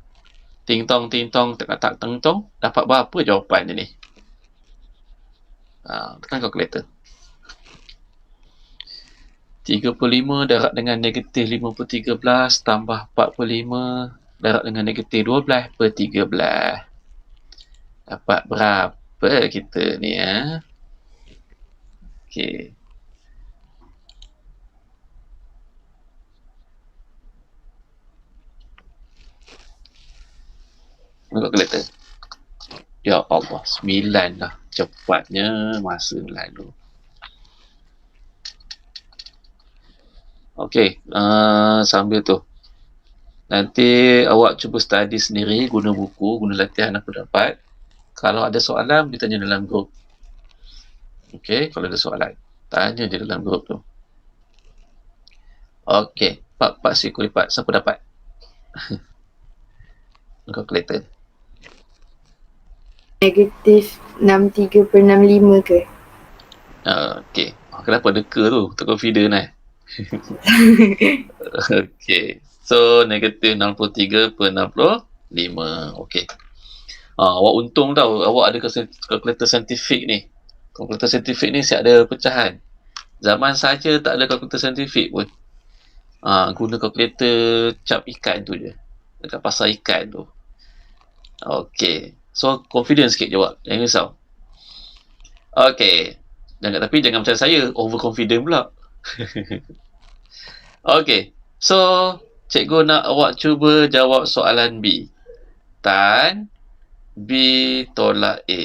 Ting tong, tak teng tong. Dapat berapa jawapan dia ni? Tekan kalkulator. 3 per 5 darab dengan negatif 5 per 13 tambah 4 per 5 darab dengan negatif 12 per 13. Dapat berapa kita ni Okey. Kalkulator. Ya Allah, 9 dah. Cepatnya masa lalu. Okey, sambil tu. Nanti awak cuba study sendiri, guna buku, guna latihan aku dapat. Kalau ada soalan, ditanya dalam grup. Okey, kalau ada soalan, tanya je dalam grup tu. Okey, 4 siku lipat. Siapa dapat? Kalkulator. Negatif 63 per 65 ke? Okey. Kenapa deka tu? Tak confident Okey. So, negatif 63 per 65. Okey. Awak untung tau. Awak ada kalkulator saintifik ni. Kalkulator saintifik ni siap ada pecahan. Zaman saja tak ada kalkulator saintifik pun. Guna kalkulator cap ikan tu je. Dekat pasar ikan tu. Okey. So, confident sikit jawab. Jangan risau. Okey. Tapi jangan macam saya. Overconfident pula. Okey. So, cikgu nak awak cuba jawab soalan B. Tan B tolak A.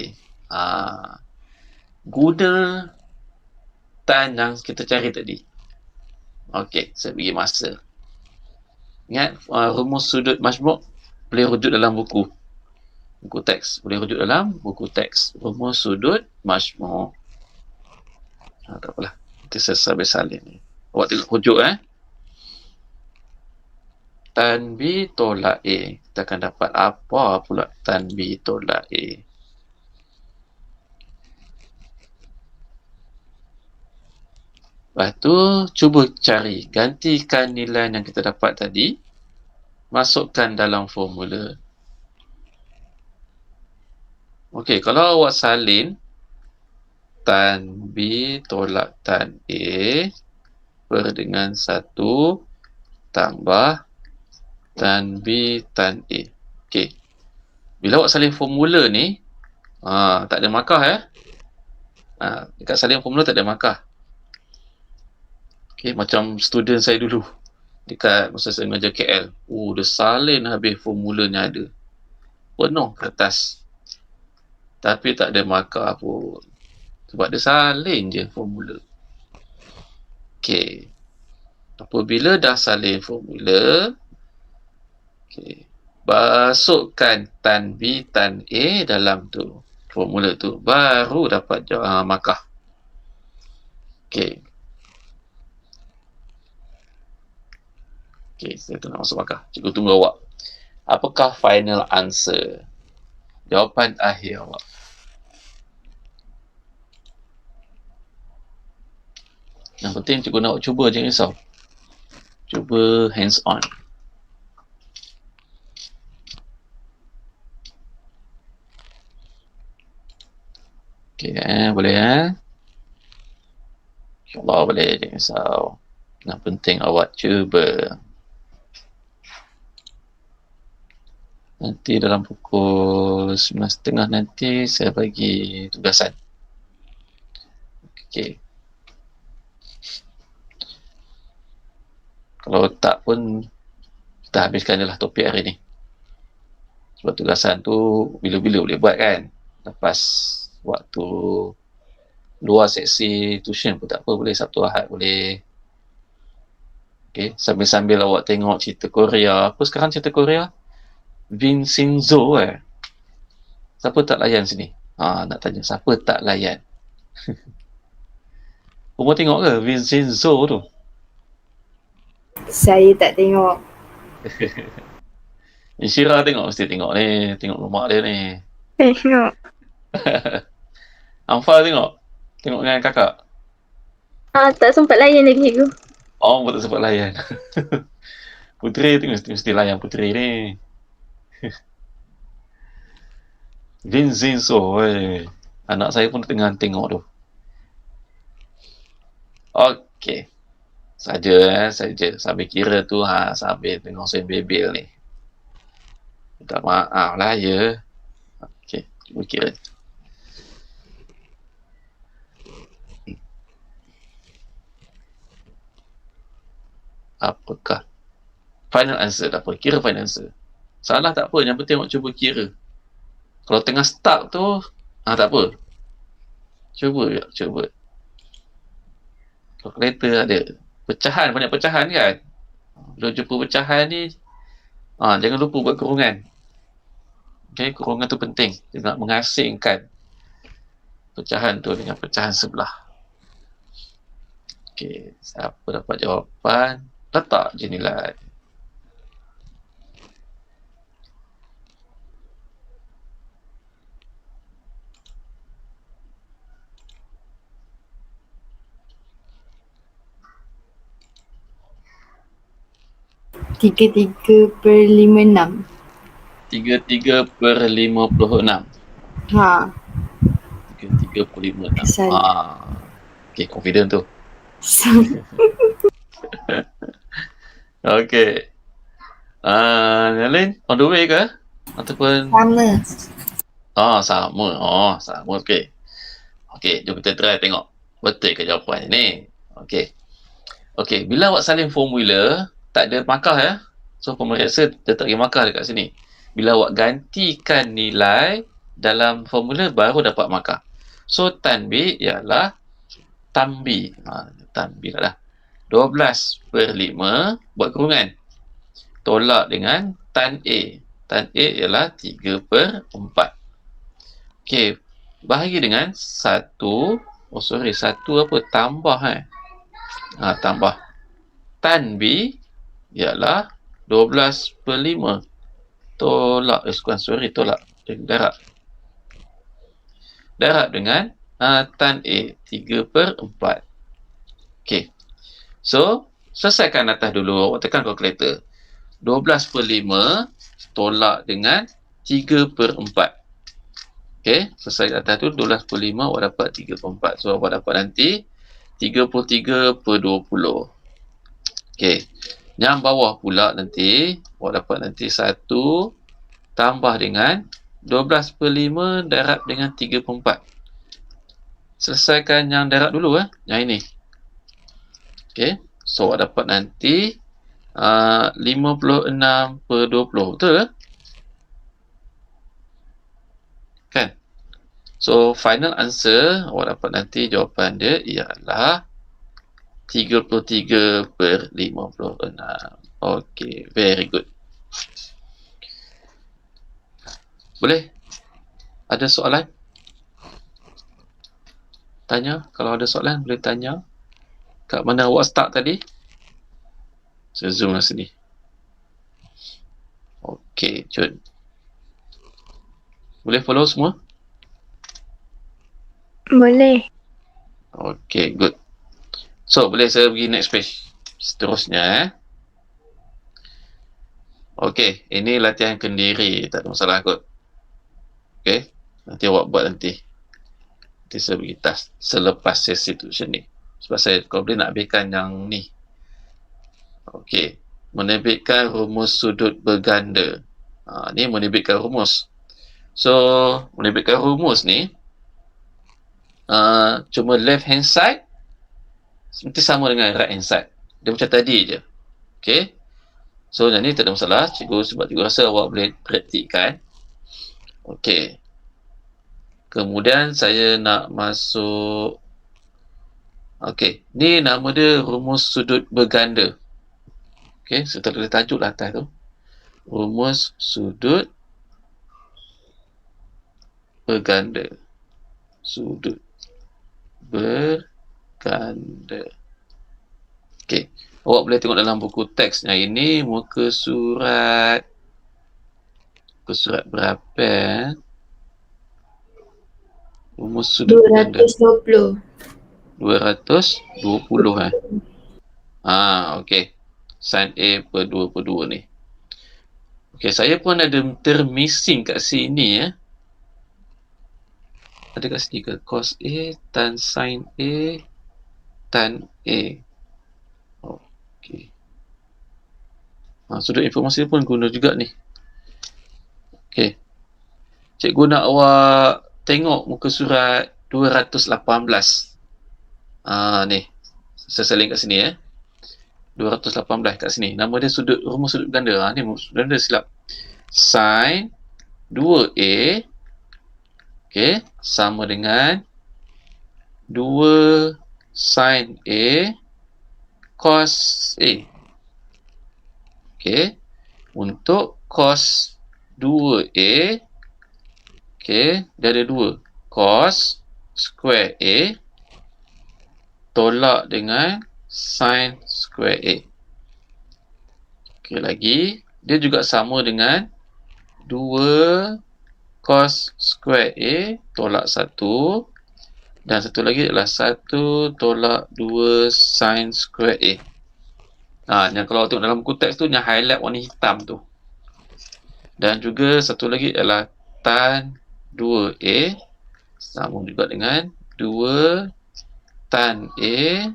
Guna tan yang kita cari tadi. Okey, saya bagi masa. Ingat rumus sudut majmuk boleh rujuk dalam buku teks. Boleh rujuk dalam buku teks. Rumus sudut majmuk. Tak apalah. Nanti saya sambil salin ni. Awak tengok rujuk Tan B tolak A. Kita akan dapat apa pula tan B tolak A. Lepas tu, cuba cari. Gantikan nilai yang kita dapat tadi. Masukkan dalam formula. Okey, kalau awak salin tan B tolak tan A per dengan 1 tambah tan B tan A. Okey. Bila awak salin formula ni, tak ada markah dekat salin formula tak ada markah. Okey, macam student saya dulu dekat masa saya mengajar KL. Dia salin habis formulanya ada. Penuh kertas. Tapi tak ada markah pun. Sebab dia salin je formula. Okey. Apabila dah salin formula, okey, masukkan tan B tan A dalam tu formula tu, baru dapat markah. Okey. Okey, saya tu nak masuk markah. Cikgu tunggu awak. Apakah final answer? Jawapan akhir awak. Yang penting cikgu nak cuba, jangan risau. Cuba hands on. Okey, boleh InsyaAllah boleh, jangan risau. Yang penting awak cuba. Nanti dalam pukul 9.30 nanti saya bagi tugasan. Okey. Kalau tak pun kita habiskan je lah topik hari ni. Sebab tugasan tu bila-bila boleh buat kan. Lepas waktu luar seksi tuition pun tak apa, boleh Sabtu Ahad boleh. Okey, sambil-sambil awak tengok cerita Korea. Apa sekarang cerita Korea? Vincenzo Siapa tak layan sini? Nak tanya siapa tak layan? Kamu tengok ke Vincenzo tu? Saya tak tengok. Insyirah tengok, mesti tengok ni. Tengok rumah dia ni. Tengok. Amfal tengok? Tengok dengan kakak? Tak sempat layan lagi cikgu. Oh, tak sempat layan. Puteri tu mesti layan Puteri ni. Vincenzo, anak saya pun tengah tengok tu. Okey. Saja sambil kira tu sambil tengok saya bebel ni. Minta maaf lah ya. Okey, cuba kira. Apakah final answer? Tak apa, kira final answer. Salah tak apa, yang penting awak cuba kira. Kalau tengah stuck tu, tak apa. Cuba. Kalkulator ada. Pecahan, banyak pecahan kan? Bila jumpa pecahan ni, jangan lupa buat kurungan. Okay, kurungan tu penting. Dia nak mengasingkan pecahan tu dengan pecahan sebelah. Okay, siapa dapat jawapan? Letak je nilai. Tiga per 56. 33/56. 33/56. Kesal. Okay, confident tu. Okay. Yang lain on the way ke? Ataupun Sama. sama. Okay. Okay, jom kita try tengok betul ke jawapan ni. Okay. Okay, bila awak salin formula, tak ada markah So, pemeriksa dia tak bagi markah dekat sini. Bila awak gantikan nilai dalam formula, baru dapat markah. So, tan B ialah tan B. Tan B lah. 12/5 buat kurungan. Tolak dengan tan A. Tan A ialah 3/4. Okey, bahagi dengan 1 apa? Tambah tambah. Tan B ialah 12/5. Tolak, tolak. Darab dengan tan A, 3/4. Okey. So, selesaikan atas dulu. Awak tekan kalkulator. 12/5 tolak dengan 3/4. Okey, selesai atas tu 12/5 awak dapat 3/4. So, awak dapat nanti 33/20. Okey. Yang bawah pula nanti awak dapat nanti 1 tambah dengan 12/5 darab dengan 3/4. Selesaikan yang darab dulu yang ini. Okey. So, awak dapat nanti 56/20. Betul ke? Kan? So, final answer awak dapat nanti jawapan dia ialah 33/56. Okey, very good. Boleh? Ada soalan? Tanya. Kalau ada soalan, boleh tanya. Kat mana awak start tadi? Saya zoom lah sini. Okey, Jun. Boleh follow semua? Boleh. Okey, good. So, boleh saya pergi next page. Seterusnya. Okey, ini latihan kendiri. Tak ada masalah kot. Okey, nanti awak buat nanti. Nanti saya bagi task selepas sesi tuition ni. Sebab saya kalau boleh nak habiskan yang ni. Okey, menerbitkan rumus sudut berganda. Ni menerbitkan rumus. So, menerbitkan rumus ni cuma left hand side nanti sama dengan right hand side. Dia macam tadi je. Okey. So, yang ni tak ada masalah. Sebab cikgu rasa awak boleh praktikkan. Okey. Kemudian saya nak masuk. Okey. Ni nama dia rumus sudut berganda. Okey. Saya tulis tajuk lah atas tu. Rumus sudut berganda. Sudut berganda. Okey. Awak boleh tengok dalam buku teks. Yang ini muka surat. Muka surat berapa? Rumus sudut berganda. 220. 220 okey. Sin A per 2 per 2 ni. Okey, saya pun ada termissing kat sini Ada kat sini ke? Cos A tan sin A tan A. Okey. Sudut informasi pun guna juga ni. Okey. Cikgu nak awak tengok muka surat 218. Ni. Saya seling kat sini 218 kat sini. Nama dia rumus sudut berganda. Ni sudut berganda silap. Sin 2A sama dengan 2 sin A cos A. Untuk cos 2A dia ada 2. Cos square A tolak dengan sin square A. Lagi. Dia juga sama dengan 2 cos square A tolak 1. Dan satu lagi adalah 1 tolak 2 sin square A. Yang kalau tengok dalam buku teks tu, yang highlight warna hitam tu. Dan juga satu lagi adalah tan 2A sama juga dengan 2 tan A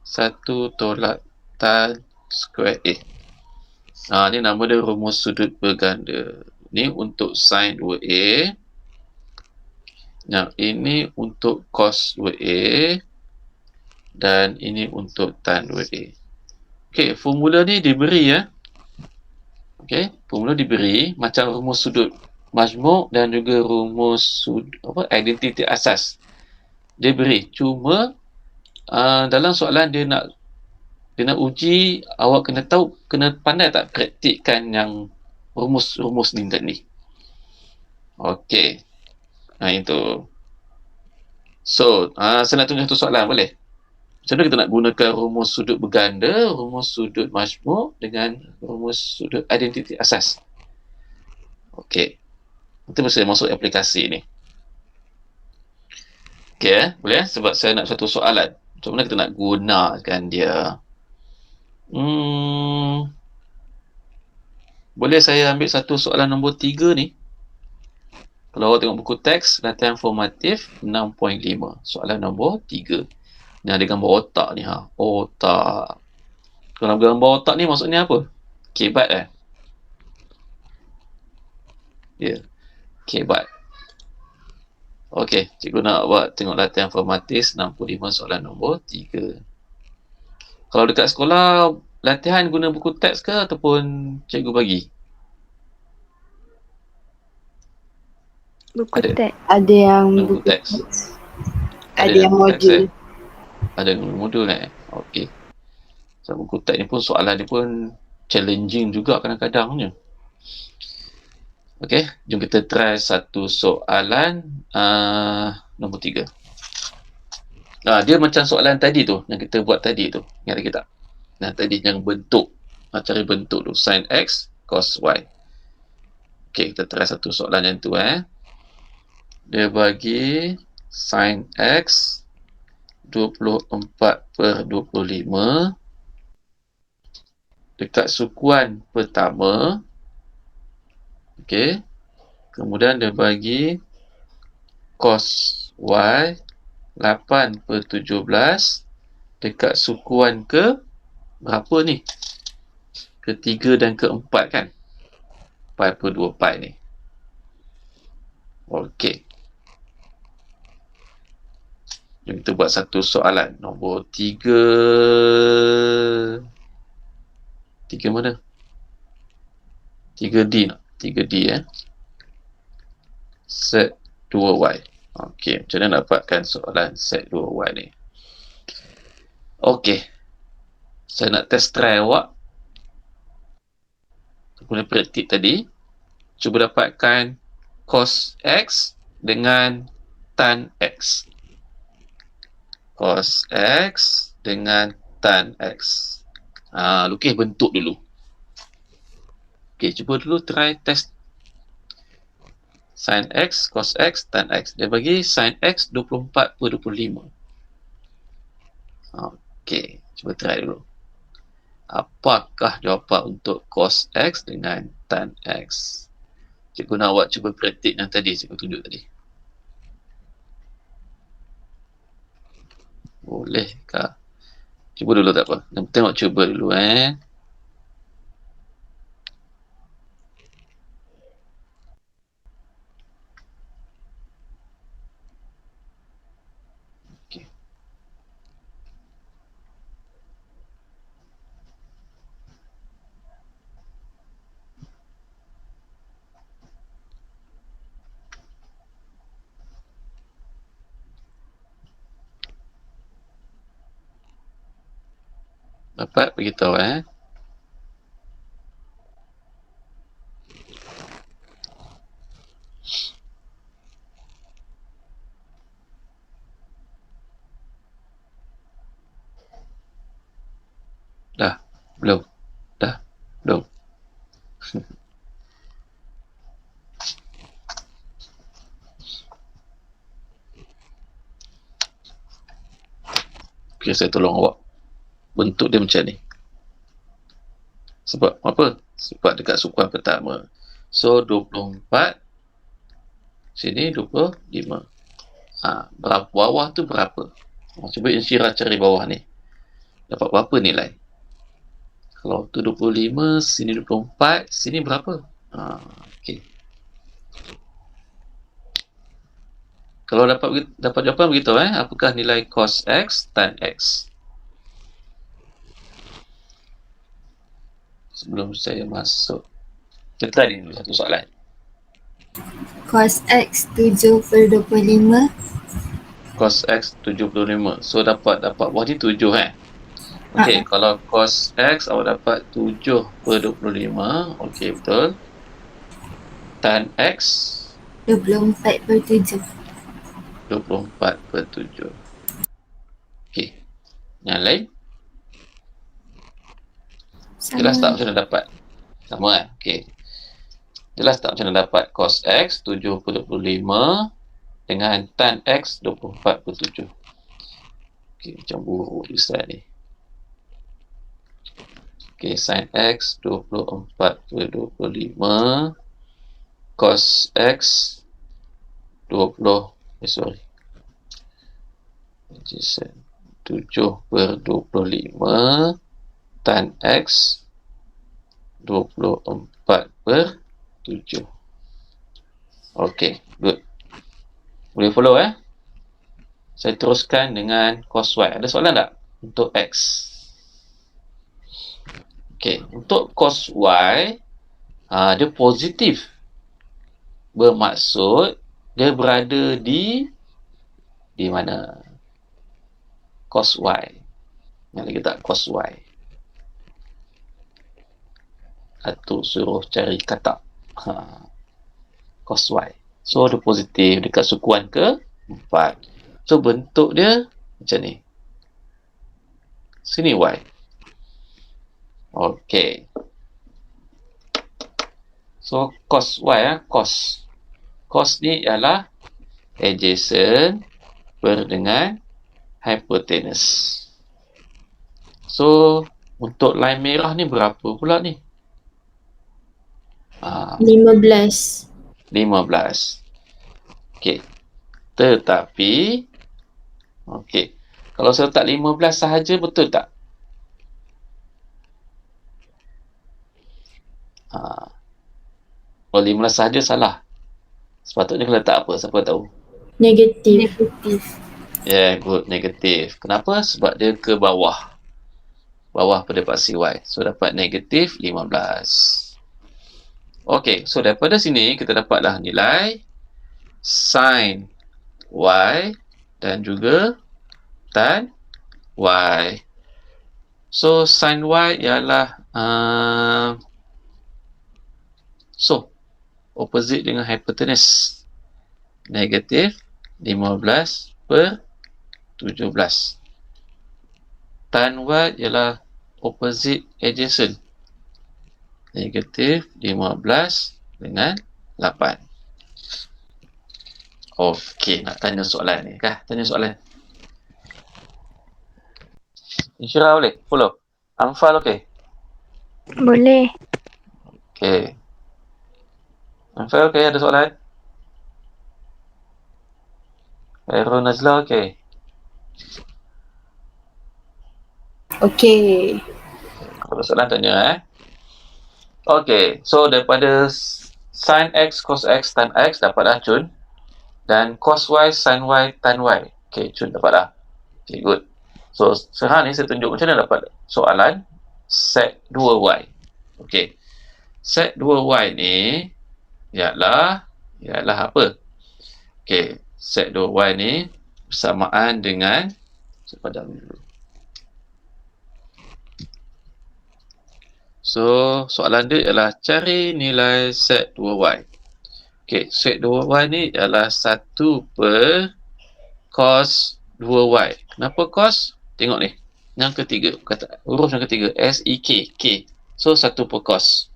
1 tolak tan square A. Ni nama dia rumus sudut berganda. Ni untuk sin 2A. Yang ini untuk cos 2A. Dan ini untuk tan 2A. Okey, formula ni diberi Okey, formula diberi macam rumus sudut majmuk dan juga rumus identiti asas. Dia beri. Cuma dalam soalan dia nak Kena uji, awak kena tahu, kena pandai tak praktikkan yang rumus-rumus ni tadi. Okey. Itu. So, saya nak tunjuk satu soalan, boleh? Macam mana kita nak gunakan rumus sudut berganda, rumus sudut majmuk dengan rumus sudut identiti asas? Okey. Kita mesti masuk aplikasi ni. Okey, boleh? Sebab saya nak satu soalan. Macam mana kita nak gunakan dia? Boleh saya ambil satu soalan nombor 3 ni? Kalau awak tengok buku teks, latihan formatif 6.5. Soalan nombor 3. Ni ada gambar otak ni. Otak. Kalau gambar otak ni maksudnya apa? Kebat Ya. Kebat. Okey, cikgu nak buat tengok latihan formatif 65 soalan nombor 3. Kalau dekat sekolah, latihan guna buku teks ke ataupun cikgu bagi? Buku Ada. teks. Ada yang Buku buku teks. teks. Ada yang buku teks, modul. Ada modul Okey. So, buku teks ni pun soalan dia pun challenging juga kadang-kadangnya. Okey, jom kita try satu soalan nombor 3. Dia macam soalan tadi tu, yang kita buat tadi tu. Ingat lagi tak? Nah, tadi yang bentuk. Cari bentuk tu. Sin X, cos Y. Okey, kita try satu soalan yang tu. Dia bagi sin X 24/25 dekat sukuan pertama. Okey. Kemudian dia bagi cos Y 8/17 dekat sukuan ke berapa ni? Ketiga dan keempat kan? Pi per 2 pi ni. Okey. Jom kita buat satu soalan. Nombor 3. 3 mana? 3D nak? 3D Set 2Y. Okey, macam mana nak dapatkan soalan set 2Y ni? Okey. Saya nak test try awak. Guna praktik tadi. Cuba dapatkan cos X dengan tan X. Cos X dengan tan X. Lukis bentuk dulu. Okey, cuba dulu try test sin X, cos X, tan X. Dia bagi sin X 24/25. Okey, cuba try dulu. Apakah jawapan untuk cos X dengan tan X? Cikgu nak awak cuba praktik yang tadi cikgu tunjuk tadi. Bolehkah? Cuba dulu tak apa. Yang penting awak cuba dulu Okey. Dapat beritahu Dah? Belum? Dah? Belum? Okey, saya tolong awak. Bentuk dia macam ni. Sebab apa? Sebab dekat sukuan pertama. So, 24. Sini 25. Berapa bawah tu berapa? Cuba Insyirah cari bawah ni. Dapat berapa nilai? Kalau tu 25, sini 24, sini berapa? Okey. Kalau dapat jawapan begitu apakah nilai cos X tan X? Sebelum saya masuk, kita tadi dulu satu soalan. Cos X 7/25. Cos X 75. So dapat bawah ni 7 Okey, kalau cos X awak dapat 7/25. Okey, betul. Tan X 24/7. 24/7. Okey. Yang lain? Jelas tak Sama. macam mana dapat? Sama kan? Okey. Jelas tak macam mana dapat cos X 7/25 dengan tan X 24/7. Okey, macam buruk tulisan ni. Okey, sin X 24/25 cos X 20 sorry. 7/25 tan X 24/7. Okey, good. Boleh follow Saya teruskan dengan cos Y. Ada soalan tak untuk X? Okey, untuk cos Y, dia positif. Bermaksud dia berada di mana? Cos Y. Yang lagi tak cos Y? Atau suruh cari kata. Cos Y. So, dia positif dekat sukuan ke-4. So, bentuk dia macam ni. Sini Y. Okey. So, cos Y cos. Cos ni ialah adjacent dengan hypotenuse. So, untuk line merah ni berapa pula ni? 15. 15. Okey. Tetapi, okey. Kalau saya letak 15 sahaja, betul tak? Kalau 15 sahaja salah. Sepatutnya kena letak apa? Siapa tahu? Negatif. Negatif. Yeah, good. Negatif. Kenapa? Sebab dia ke bawah. Bawah pada paksi Y. So, dapat negatif 15. Okey. So, daripada sini, kita dapatlah nilai sin Y dan juga tan Y. So, sin Y ialah opposite dengan hypotenuse. Negatif 15/17. Tan Y ialah opposite adjacent. Negatif 15 dengan 8. Okey, nak tanya soalan ni kah? Tanya soalan. Insyirah boleh? Follow? Anfal okey? Boleh. Okey. Anfal okey, ada soalan? Khairul Nazla okey? Okey. Kalau soalan tanya Okey, so daripada sin X, cos X, tan X dapat dah Cun. Dan cos Y, sin Y, tan Y. Okey, Cun dapat dah. Okey, good. So, sekarang ni saya tunjuk macam mana dapat soalan set 2Y. Okey. Set 2Y ni ialah apa? Okey, set 2Y ni bersamaan dengan saya padam dulu. So, soalan dia ialah cari nilai set 2Y. Okey, set 2Y ni ialah 1 per cos 2Y. Kenapa cos? Tengok ni. Yang ketiga. Huruf yang ketiga. S-E-K. K. So, 1 per cos.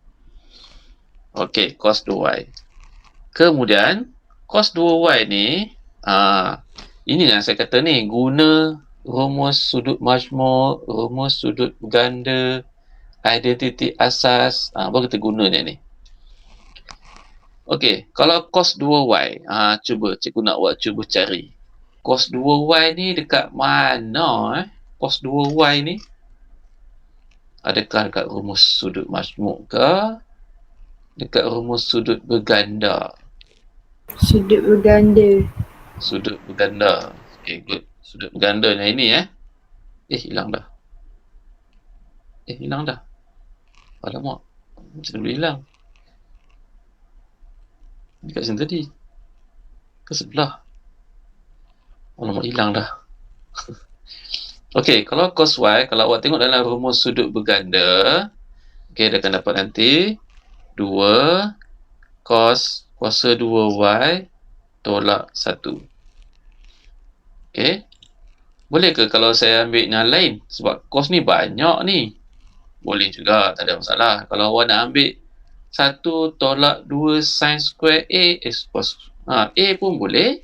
Okey, cos 2Y. Kemudian, cos 2Y ni, ini yang saya kata ni, guna rumus sudut majmuk, rumus sudut ganda, identiti asas, baru kita guna ni. Okey, kalau cos 2Y, cuba cikgu nak buat cuba cari. Cos 2Y ni dekat mana Cos 2Y ni? Adakah dekat rumus sudut majmuk ke? Dekat rumus sudut berganda? Sudut berganda. Sudut berganda. Okey, good. Sudut berganda yang ini hilang dah. Hilang dah. Alamak. Macam boleh hilang? Dekat sini tadi. Ke sebelah? Alamak, hilang dah. Okey, kalau cos Y, kalau awak tengok dalam rumus sudut berganda, okey, dia akan dapat nanti 2 cos kuasa 2Y tolak 1. Okey. Boleh ke kalau saya ambil yang lain? Sebab cos ni banyak ni. Boleh juga, tak ada masalah. Kalau awak nak ambil 1 tolak 2 sin square A, cos A pun boleh.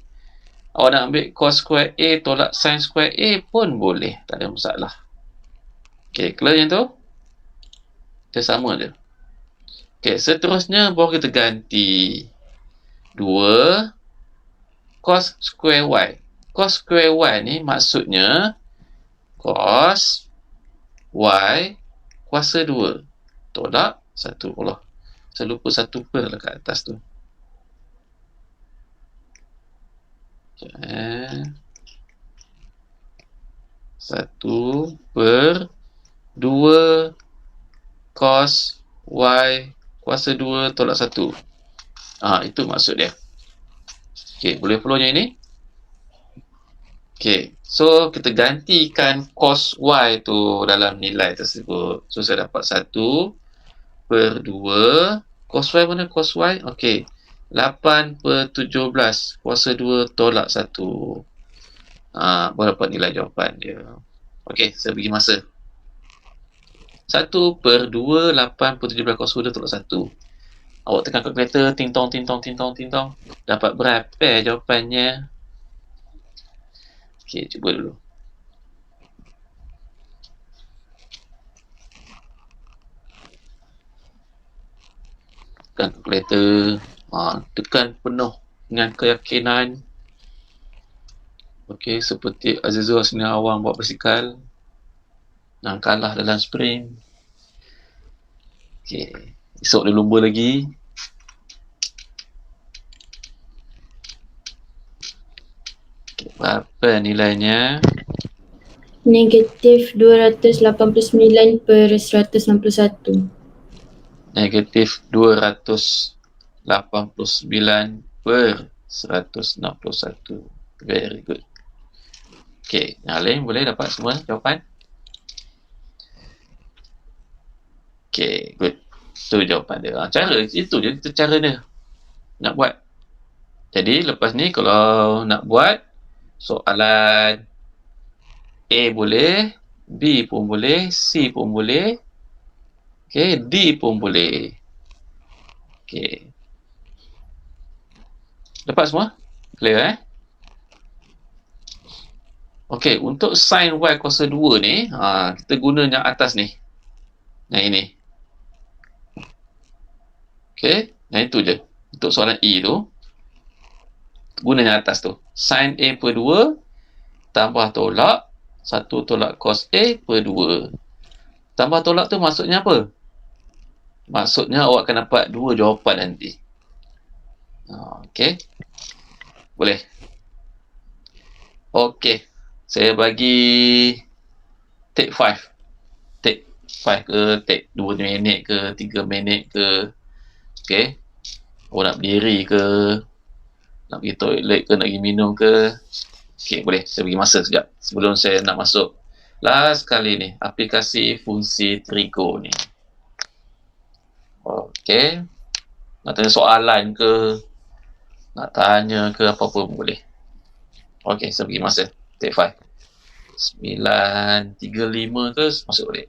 Awak nak ambil cos square A tolak sin square A pun boleh. Tak ada masalah. Okey, clear yang tu? Dia sama je. Okey, seterusnya baru kita ganti 2 cos square Y. Cos square Y ni maksudnya cos Y kuasa 2 tolak 1. Allah, saya lupa 1 per dekat atas tu. 1 per 2 cos Y kuasa 2 tolak 1. Itu maksud dia. Okey, boleh follow yang ini? Okey, so kita gantikan cos Y tu dalam nilai tersebut. So saya dapat 1 per 2 cos Y mana cos Y? Okey, 8 per 17 kuasa 2 tolak 1. Baru dapat nilai jawapan dia. Okey, saya bagi masa. 1 per 2, 8 per 17 kuasa 2 tolak 1. Awak tekan kalkulator, ting-tong. Dapat berapa jawapannya? Okey, cuba dulu. Tekan kalkulator. Tekan penuh dengan keyakinan. Okey, seperti Azizul Hasni Awang bawa basikal dan kalah dalam sprint. Okey, esok dia lumba lagi. Okey, berapa nilainya? Negatif 289 per 161. Negatif 289 per 161. Very good. Okey, yang lain boleh dapat semua jawapan? Okey, good. Itu jawapan dia. Cara, itu je cara dia nak buat. Jadi, lepas ni kalau nak buat soalan A boleh, B pun boleh, C pun boleh, okey, D pun boleh. Okey. Dapat semua? Clear Okey, untuk sin Y kuasa 2 ni, kita guna yang atas ni. Yang ini. Okey, yang itu je. Untuk soalan E tu, guna yang atas tu. Sin A per 2 tambah tolak 1 tolak cos A per 2. Tambah tolak tu maksudnya apa? Maksudnya awak akan dapat 2 jawapan nanti. Okey. Boleh. Okey. Saya bagi take 5. Take 5 ke, take 2 minit ke, 3 minit ke. Okey. Awak nak berdiri ke, nak pergi toilet ke, nak pergi minum ke. Okey, boleh. Saya bagi masa sekejap sebelum saya nak masuk last kali ni, aplikasi fungsi trigo ni. Okey. Nak tanya soalan ke, nak tanya ke, apa-apa pun boleh. Okey, saya bagi masa. Take 5. 9.35 ke, masuk balik.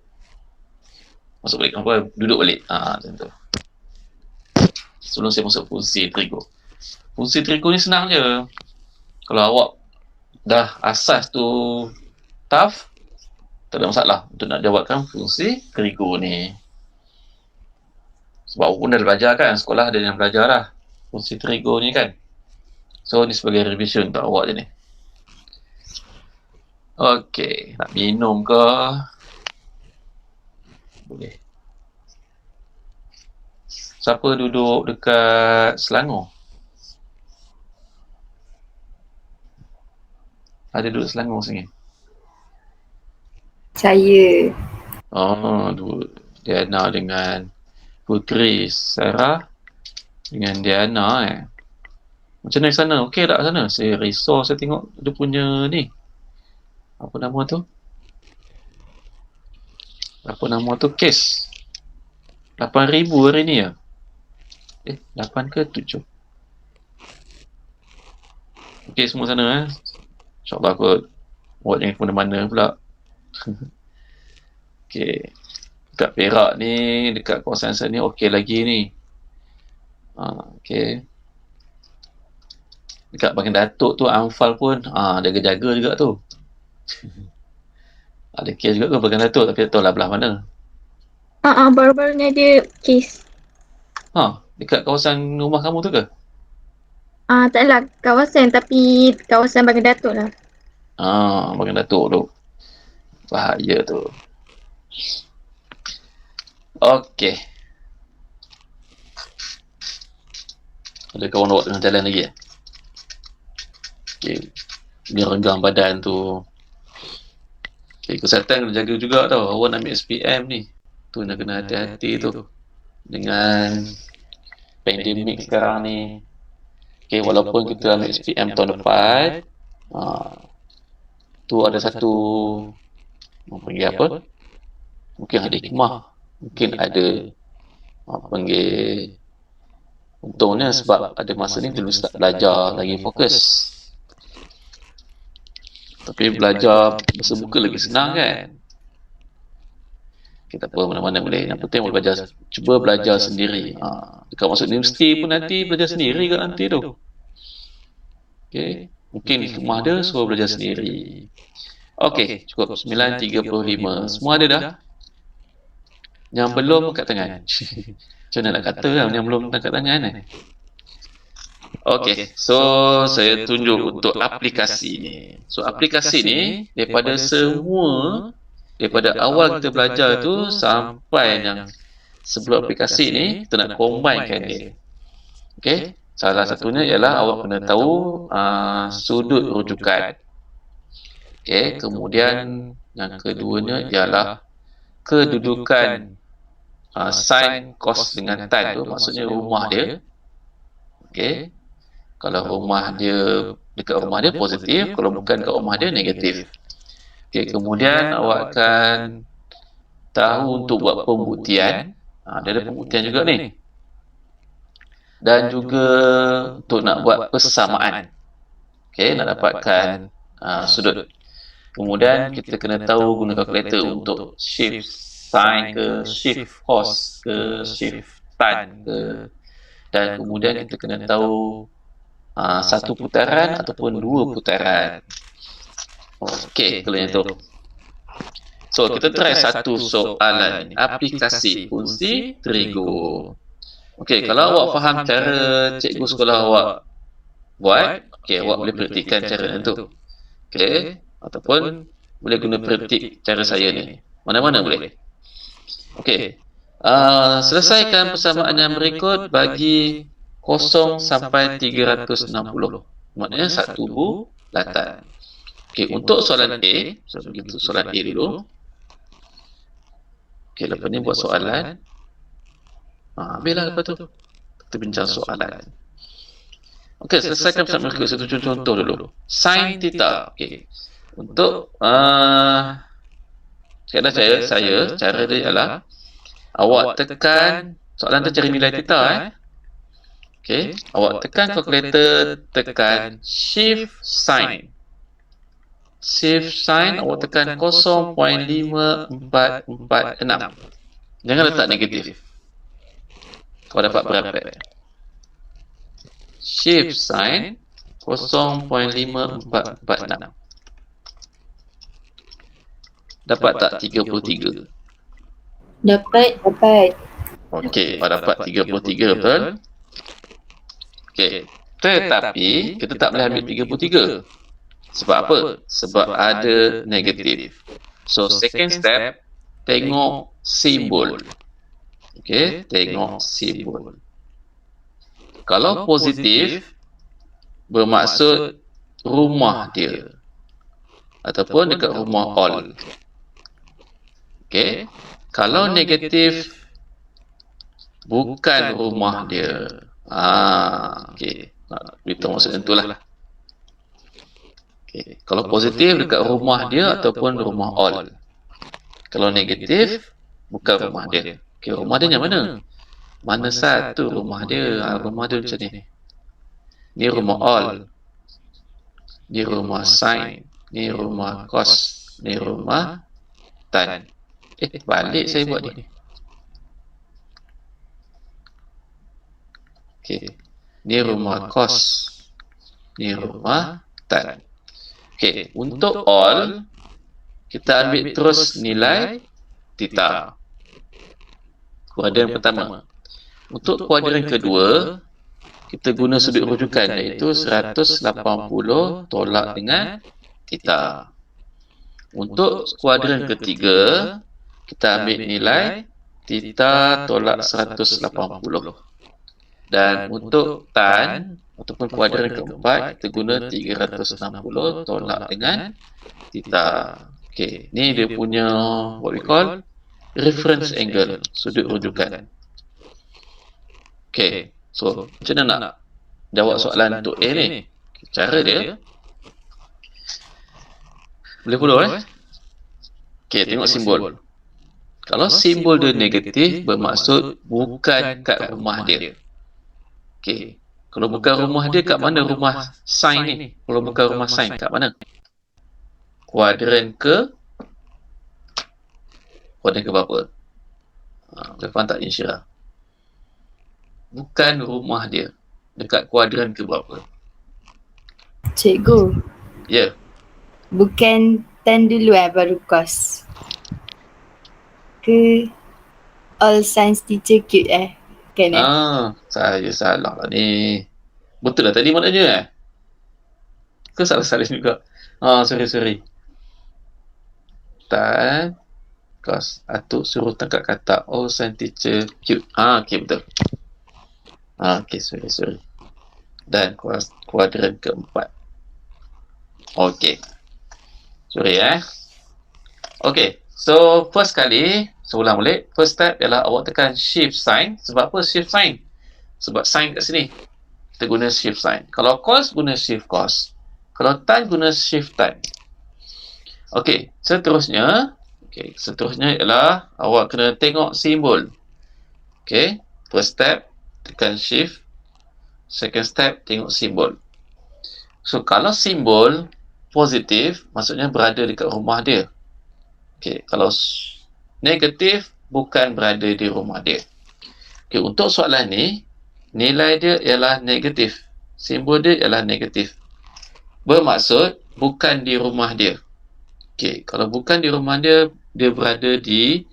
Masuk balik, apa? Duduk balik. Macam tu. Sebelum saya masuk fungsi trigo. Fungsi trigo ni senang je. Kalau awak dah asas tu tough, tak ada masalah untuk nak jawabkan fungsi trigo ni. Sebab awak pun dah belajar kan, sekolah ada yang belajar lah fungsi trigo ni kan. So ni sebagai revision untuk awak je ni. Okey, nak minum ke? Boleh. Siapa duduk dekat Selangor? Ada duduk Selangor sini? Saya. Diana dengan Putri Sarah dengan Diana Macam mana di sana? Okey tak sana? Saya risau saya tengok dia punya ni. Apa nama tu? Apa nama tu? Kes. 8,000 hari ni ya? 8 ke 7? Okey, semua sana InsyaAllah kot. Buat yang ke mana-mana pula. Okey. Dekat Perak ni, dekat kawasan sana ni okey lagi ni. Okey. Dekat Bagan Datuk tu, Anfal pun jaga-jaga juga tu. Ada kes juga ke Bagan Datuk, tapi tak tahu lah belah mana. Baru-baru ni ada kes. Dekat kawasan rumah kamu tu ke? Taklah kawasan, tapi kawasan Bagan Datuk lah. Bagan Datuk tu. Bahaya tu. Okey. Ada kawan awak tengah jalan lagi Okey. Dia regang badan tu. Okey, kesihatan kena jaga juga tau. Awak nak ambil SPM ni. Tu nak kena hati-hati tu. Dengan pandemik sekarang ni. Okey, walaupun kita ambil SPM tahun depan, tu ada satu panggil apa? Mungkin ada hikmah. Mungkin ada panggil untungnya sebab ada masa ni dulu start belajar lagi fokus. Tapi belajar bersemuka lagi senang kan? Kita apa mana-mana boleh. Yang penting boleh belajar, cuba belajar sendiri. Dekat masuk universiti pun nanti belajar sendiri kan nanti tu. Okay. Mungkin hikmah dia suruh belajar sendiri. Okey, cukup 9.35. Semua ada dah? Yang belum angkat tangan. Macam mana nak kata lah yang belum angkat tangan ni? Okey, so saya tunjuk untuk aplikasi ni. So aplikasi ni daripada awal kita belajar tu sampai yang sebelum aplikasi ni kita nak combinekan dia. Okey, salah satunya ialah awak kena tahu sudut rujukan. Okey, kemudian yang keduanya ialah kedudukan sin, cos dengan tan tu, maksudnya rumah dia. Okey. Kalau rumah dia dekat rumah dia positif, kalau bukan dekat rumah dia negatif. Okey, kemudian awak akan tahu untuk buat pembuktian. Dia ada pembuktian juga ni. Dan juga untuk nak buat persamaan. Okey, nak dapatkan sudut. Kemudian kita kena tahu guna kalkulator untuk shift sin ke, shift cos ke, shift tan ke. Dan kemudian kita kena tahu satu putaran ataupun dua putaran. Okey, kalau yang tu. So, kita try satu soalan. Aplikasi fungsi trigo. Okey, kalau awak faham cara cikgu sekolah awak buat, okey, awak boleh praktikkan cara tu. Okey, ataupun boleh guna praktik cara saya ni. Mana-mana boleh. Okey. Selesaikan persamaan yang berikut bagi 0 sampai 360. Maknanya satu bulatan. Okey, untuk soalan A, so begitu soalan A dulu. Okey, lepas ni buat soalan. Habislah lepas tu. Kita bincang soalan. Okey, selesaikan persamaan berikut. Satu contoh dulu. Sin theta. Okey. Untuk kadang saya cara dia ialah awak tekan soalan tu cari nilai theta okey, awak tekan kalkulator, tekan shift sign. Shift sign awak tekan 0.5446. Jangan letak negatif. Kau dapat berapa? Shift sign 0.5446. Dapat tak 33? Dapat. Okey, dapat 33 betul? Okey. Tetapi kita tak boleh ambil 33. Sebab apa? Sebab ada negatif. So second step, tengok simbol. Okey, tengok simbol. Kalau positif bermaksud rumah dia ataupun dekat rumah all. Okey. Kalau negatif bukan rumah dia. Okey. Beritahu maksudnya itulah. Okey. Kalau positif dekat rumah dia ataupun rumah all. Kalau negatif bukan rumah dia. Okey, rumah dia yang mana? Mana satu rumah dia? Rumah dia macam ni. Ni rumah all. Ni rumah sin. Ni rumah cos. Ni rumah tan. Balik saya buat ni. Okey. Ni rumah cos. Ni rumah tan. Okey, untuk all kita ambil terus nilai theta. Kuadran pertama. Untuk kuadran kedua, kita guna sudut rujukan iaitu 180 tolak dengan theta. Untuk kuadran ketiga, kita ambil nilai theta tolak 180. Dan untuk tan ataupun kuadran keempat, kita guna 360 tolak dengan theta. Okey, ni dia punya what we call reference angle, sudut rujukan. Okey, so macam mana nak jawab soalan untuk A ni? Cara dia boleh follow Okey, tengok simbol. Kalau simbol dia negatif, bermaksud bukan kat rumah dia. Okey, kalau bukan rumah dia, kat mana rumah sin ni? Kalau bukan rumah sin, kat mana? Kuadran ke berapa? Boleh faham tak Insyirah? Bukan rumah dia. Dekat kuadran ke berapa? Cikgu, Ya. bukan tan dulu baru cos. Ke all science teacher cute kan Saya salah lah ni. Betul lah tadi maknanya Ke salah-salah juga? Sorry. Tan cos atuk suruh tangkap kata all science teacher cute. Okey betul. Okey, sorry. Dan kuadran keempat. Okey. Sorry Okey, so first kali, ulang balik. First step ialah awak tekan shift sign. Sebab apa shift sign? Sebab sign kat sini. Kita guna shift sign. Kalau cos, guna shift cos. Kalau tan, guna shift tan. Okey, seterusnya ialah awak kena tengok simbol. Okey, first step tekan shift. Second step tengok simbol. So kalau simbol positif, maksudnya berada dekat rumah dia. Okey, kalau negatif, bukan berada di rumah dia. Okey, untuk soalan ni, nilai dia ialah negatif. Simbol dia ialah negatif. Bermaksud bukan di rumah dia. Okey, kalau bukan di rumah dia, dia berada di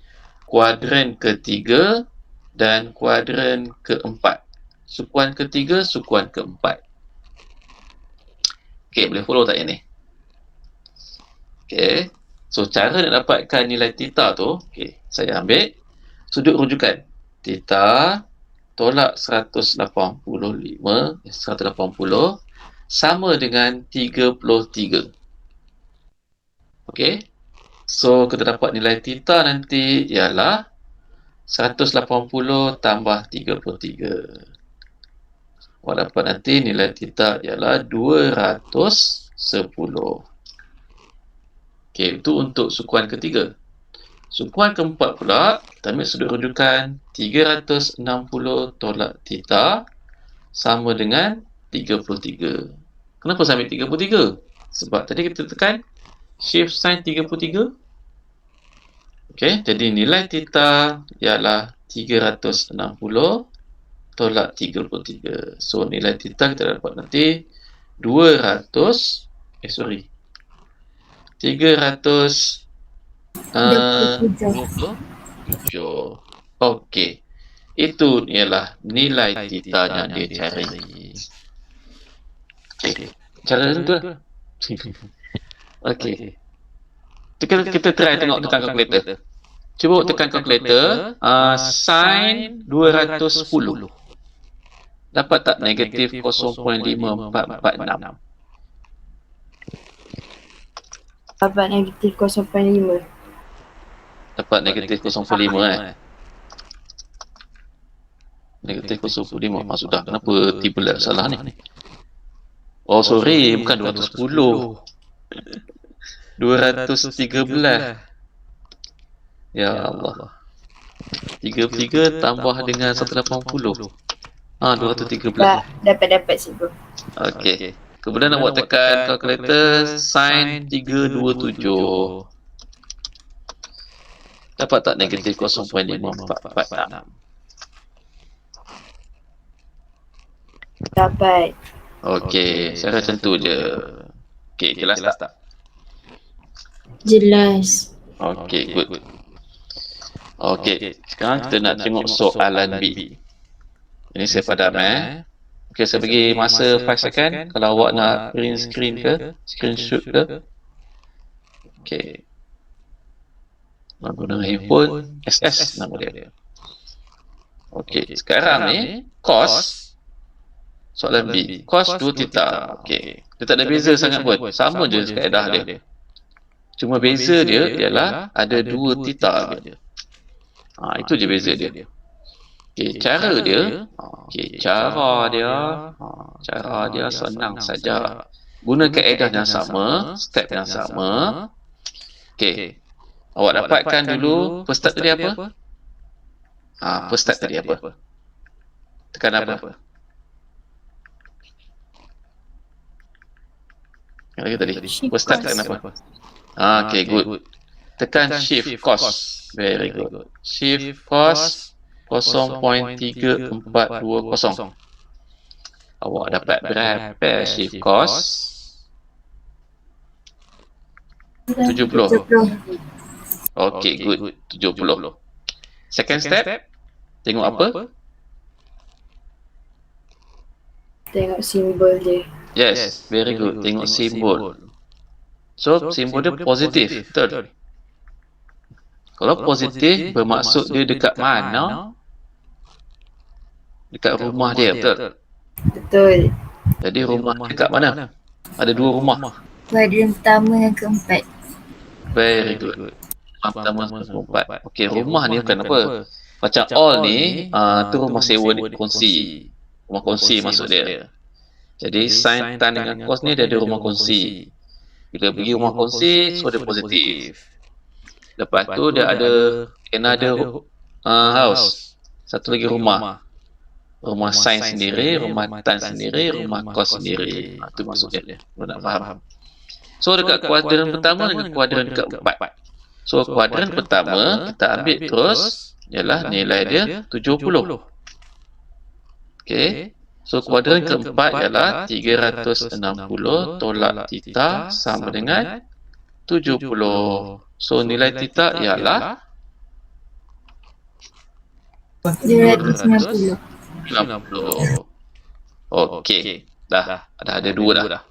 kuadran ketiga dan kuadran keempat. Sukuan ketiga, sukuan keempat. Okey, boleh follow tak yang ni? Okey. So, cara nak dapatkan nilai theta tu, okey, saya ambil sudut rujukan. Theta tolak 180 sama dengan 33. Okey. So, kita dapat nilai theta nanti ialah 180 tambah 33. Awak dapat nanti nilai theta ialah 210. Okey, itu untuk sukuan ketiga. Sukuan keempat pula, kita ambil sudut rujukan 360 tolak theta sama dengan 33. Kenapa saya ambil 33? Sebab tadi kita tekan shift sign 33. Okey, jadi nilai theta ialah 360 tolak 33. So, nilai theta kita dapat nanti 327. Okey. Itu ialah nilai theta yang dia cari. Okey. Cara tu lah. Okey. Kita try tengok tekan kalkulator. Cuba tekan kalkulator. Sin 210. Dapat tak negatif 0.5446? Dapat negatif 0.5. Dapat negatif 0.5 Negatif 0.5. Sudah, kenapa tiba salah ni? Oh sorry, bukan 210. 213. Ya Allah. 33 tambah dengan 180. 213. Dapat cikgu. Okey. Kemudian nak buat tekan kalkulator sin 327. Dapat tak negatif 0.5446? Dapat. Okey, saya macam tu je. Okey, jelas tak? Jelas. Okey, good. Okey, sekarang kita nak tengok soalan B. Ini saya padam Okey, saya bagi masa 5 second kalau awak nak print screen ke, screenshot ke. Okey. Nak guna handphone, SS nama dia. Okey, sekarang ni cos soalan B. Cos 2 theta. Okey. Dia tak ada beza sangat pun. Sama je kaedah dia. Cuma beza dia ialah ada 2 theta dia. Itu je beza dia. Okey, cara dia. Cara dia senang saja. Guna kaedah yang sama, step yang sama. Okey. Awak dapatkan dulu first step tadi apa? First step tadi apa? Tekan apa? Yang lagi tadi. First step tekan apa? Okay, good. Tekan shift cos. Very good. Shift cos 0.3420. Awak dapat berapa shift cos? 70. Okay, good. 70. Second step. Tengok apa? Tengok simbol dia. Yes, very good. Tengok simbol. So, simbol dia positif. Betul? Kalau positif, bermaksud dia dekat mana? Dekat rumah dia, betul? Betul. Jadi rumah dekat mana? Ada 2 rumah. Kuadran pertama dan keempat. Very good. Rumah pertama dan keempat. Okey, rumah ni bukan apa. Macam all ni, tu rumah sewa ni kongsi. Rumah kongsi maksud dia. Jadi sin tan dengan cos ni dia ada rumah kongsi. Bila pergi rumah kongsi, so dia positif. Lepas tu dia ada another house. Satu lagi rumah. Rumah sin sendiri, rumah tan sendiri, rumah cos sendiri. Itu maksudnya. Kalau nak faham. So dekat kuadran pertama dengan kuadran keempat. So kuadran pertama kita ambil terus ialah nilai dia 70. Okey. So kuadran keempat ialah 360 tolak theta sama dengan 70. So nilai theta ialah 290. 90. Okey. Dah ada 2 dah.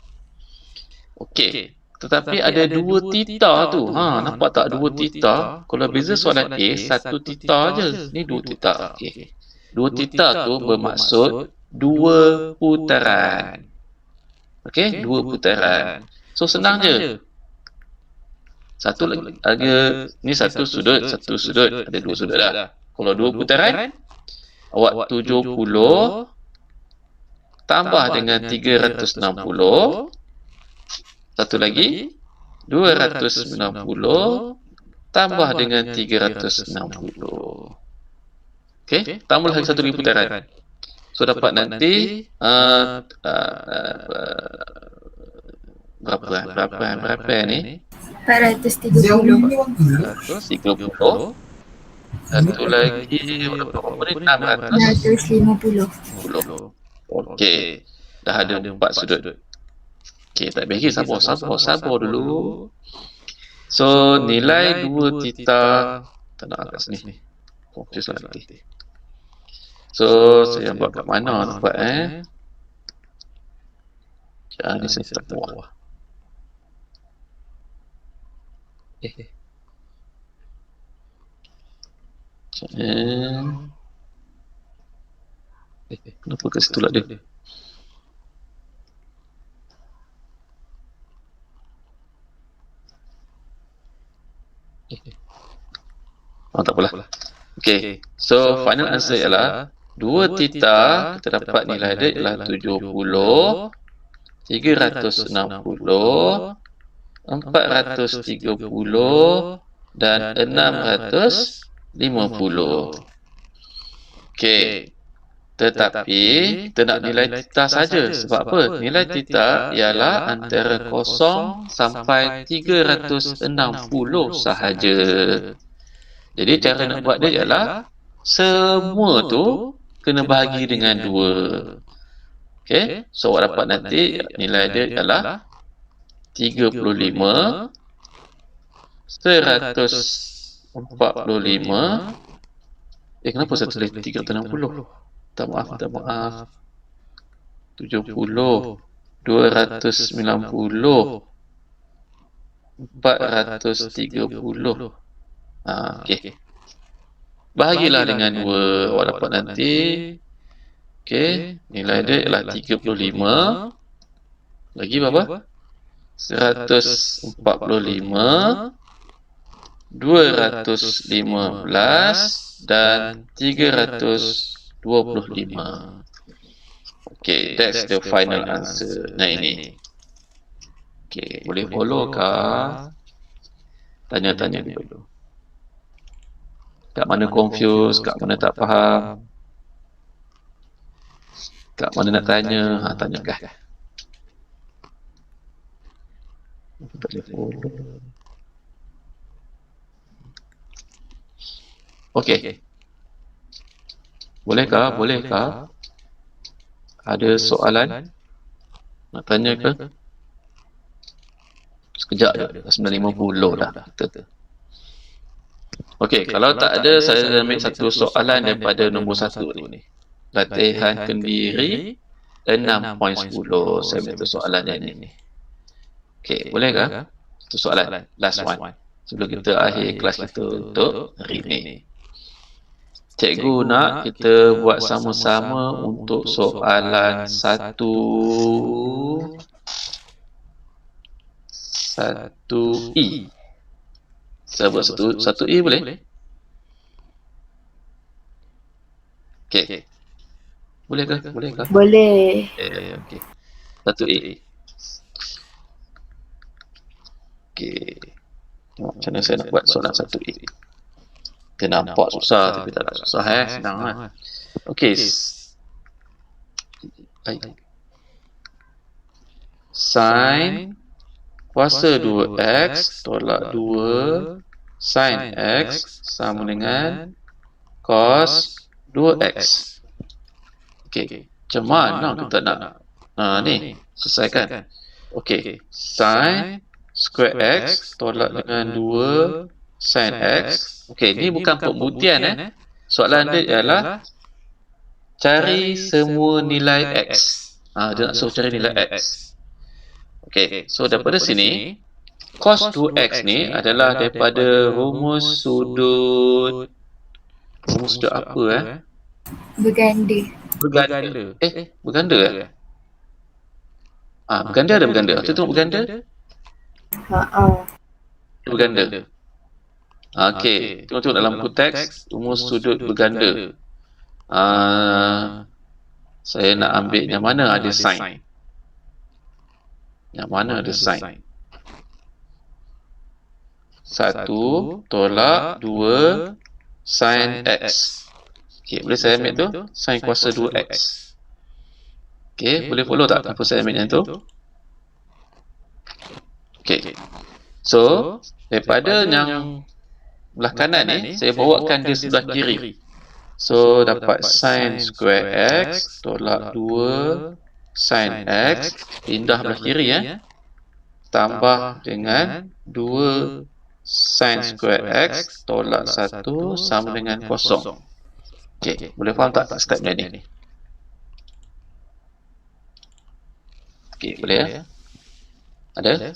Okey. Tetapi ada 2 theta tu. Nampak tak 2 theta? Kalau beza soalan A, 1 theta je. Ni 2 theta. Okey. 2 theta tu bermaksud 2 putaran. Okey, 2 putaran. So senang je. Satu lagi ni satu sudut, ada 2 sudut dah. Kalau 2 putaran, awak 70 tambah dengan 360. Satu lagi 290 tambah dengan 360. Okey, tambah lagi satu lagi putaran. So dapat nanti berapa ni? 430. 30. Satu lagi berapa ni? 650. Okey. Dah ada 4 sudut. Okey, tak bagi sabar dulu. So nilai 2 theta tak nak kat sini. Confuse lah nanti. So saya buat kat mana tempat ni saya tak bawah. Kenapa kat situ lah dia? Tak apalah. Okay, so final answer ialah 2 theta, kita dapat nilai dia ialah 70, 360, 430 dan 650. Okey. Tetapi kita nak nilai theta saja. Sebab apa? Nilai theta ialah antara 0 sampai 360 sahaja. Jadi cara nak buat dia ialah semua tu kena bahagi dengan 2. Okey. So awak dapat nanti nilai dia ialah 35 145. Kenapa saya tulis 360? Minta maaf. 70 290 430. Okey. Bahagilah dengan 2, awak dapat nanti. Okey, nilai dia ialah 35. Lagi berapa? 145, 215 dan 325. Okay, that's the final answer. Nah ini. Okay, boleh follow kah? Tanya-tanya dulu. Kat mana confuse, kat mana tak faham, kat mana nak tanya, tanyakan. Boleh follow. Okay. Bolehkah? Ada soalan? Nak tanya ke? Sekejap je, 9.50 dah. Okey, kalau tak ada, saya ambil satu soalan daripada nombor 1 ni. Latihan kendiri 6.10. Saya ambil soalan yang ini. Okey, bolehkah? Satu soalan, last one. Sebelum kita akhir kelas kita untuk hari ini. Cikgu nak kita buat sama-sama untuk soalan 1I. Saya buat 1I boleh? Okey. Bolehkah? Boleh. Okey. 1I. Okey. Tengok macam mana saya nak buat soalan 1I. Dia nampak susah tapi tak susah senang lah. Okey. Sin kuasa 2x tolak 2 sin x sama dengan cos 2x. Okey. Macam mana kita nak ni selesaikan? Okey. Sin square x tolak dengan 2 sin x. Okey, ni bukan pembuktian Soalan dia ialah cari semua nilai x. Dia nak suruh cari nilai x. Okey, so daripada sini cos 2x ni adalah daripada rumus sudut apa Berganda. Berganda. Berganda berganda ada berganda. Kita tengok berganda. Berganda. Okey, tengok dalam buku teks rumus sudut berganda. Saya nak ambil yang mana ada sin. Yang mana ada sin? 1 tolak 2 sin x. Okey, boleh saya ambil tu sin kuasa 2x. Okey, boleh follow tak apa saya ambil yang tu? Okey. So, daripada yang belah kanan ni, saya bawakan dia sebelah kiri. So, dapat sin square x tolak 2 sin x, pindah belah kiri tambah dengan 2 sin square x tolak 1 sama dengan kosong. Okey, boleh faham tak step ni? Okey, boleh Ada?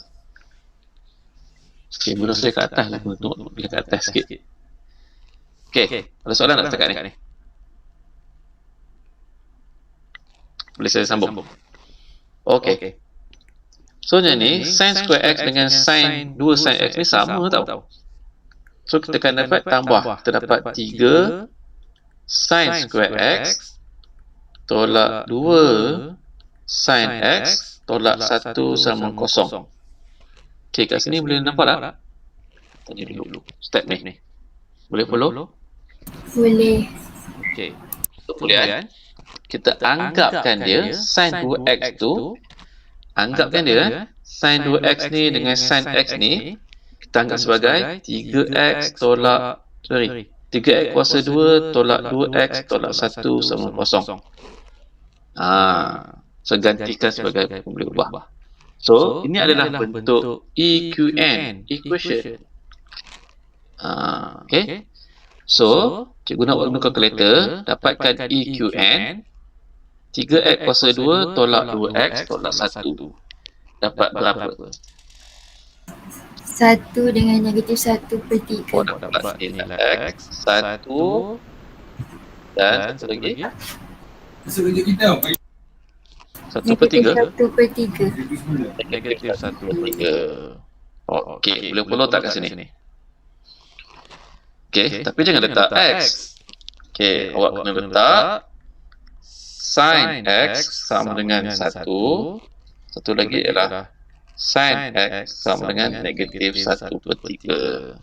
Okey, mulut saya kat atas lah. Tengok bila kat atas sikit. Okey, ada soalan tak setakat ni? Boleh saya sambung? Okey. So, ni sin square x dengan sin 2 sin x ni sama tau. So, kita akan dapat tambah. Kita dapat 3 sin square x tolak 2 sin x tolak 1 sama kosong. Okey, kat sini boleh nampak tak? Tanya dulu step ni. Boleh follow? Boleh. Okey. Kemudian kita anggapkan dia sin 2x tu, anggapkan dia sin 2x ni dengan sin x ni kita anggap sebagai 3x tolak 3x kuasa 2 tolak 2x tolak 1 sama kosong. So gantikan sebagai boleh ubah. So ini adalah bentuk EQN, equation. Okay. So cikgu nak buat guna kalkulator, dapatkan EQN 3x kuasa 2 tolak 2x tolak 1. Dapat berapa? 1 dengan negatif 1 per 3. Oh, dapat nilai x 1 dan satu lagi 1 per 3. 1 per 3. Negatif 1 per 3. Okey, boleh follow tak kat sini? Okey, tapi jangan letak x. Okey, awak kena letak sin x sama dengan 1. Satu lagi ialah sin x sama dengan negatif 1 per 3.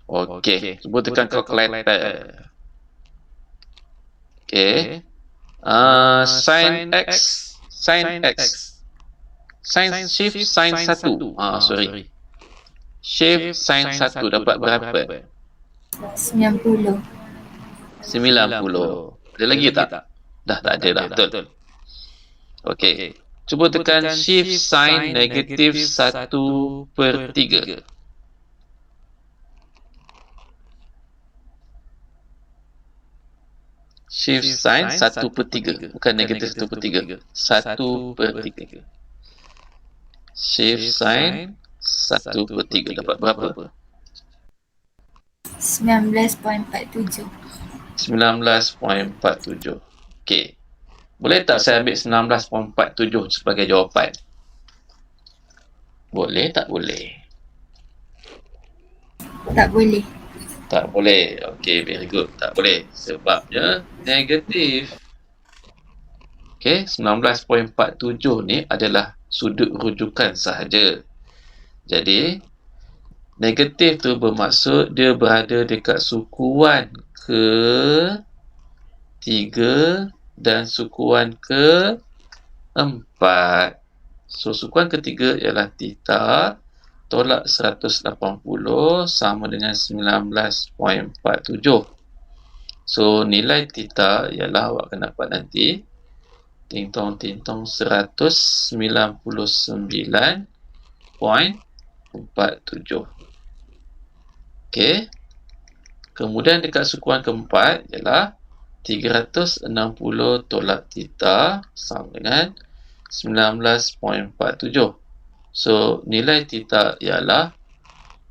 Okey, cuba tekan calculator. Okey. Sin x, sin shift sin 1. Sorry. Shift sin 1 dapat berapa? 90. 90. Ada lagi tak? Dah tak ada dah, betul. Okey. Cuba tekan shift sin negatif 1 per 3. Shift sin 1 per 3. Bukan negatif 1 per 3. 1 per 3. Shift sin 1 per 3 dapat berapa? 19.47. 19.47. Okey. Boleh tak saya ambil 19.47 sebagai jawapan? Boleh tak boleh? Tak boleh. Tak boleh. Okey, very good. Tak boleh. Sebabnya negatif. Okey, 19.47 ni adalah sudut rujukan sahaja. Jadi, negatif tu bermaksud dia berada dekat sukuan ke 3 dan sukuan ke 4. So, sukuan ketiga ialah theta tolak 180 sama dengan 19.47. So, nilai theta ialah awak akan dapat nanti ting-tong 199.47. Okey. Kemudian dekat sukuan keempat ialah 360 tolak theta sama dengan 19.47. So, nilai theta ialah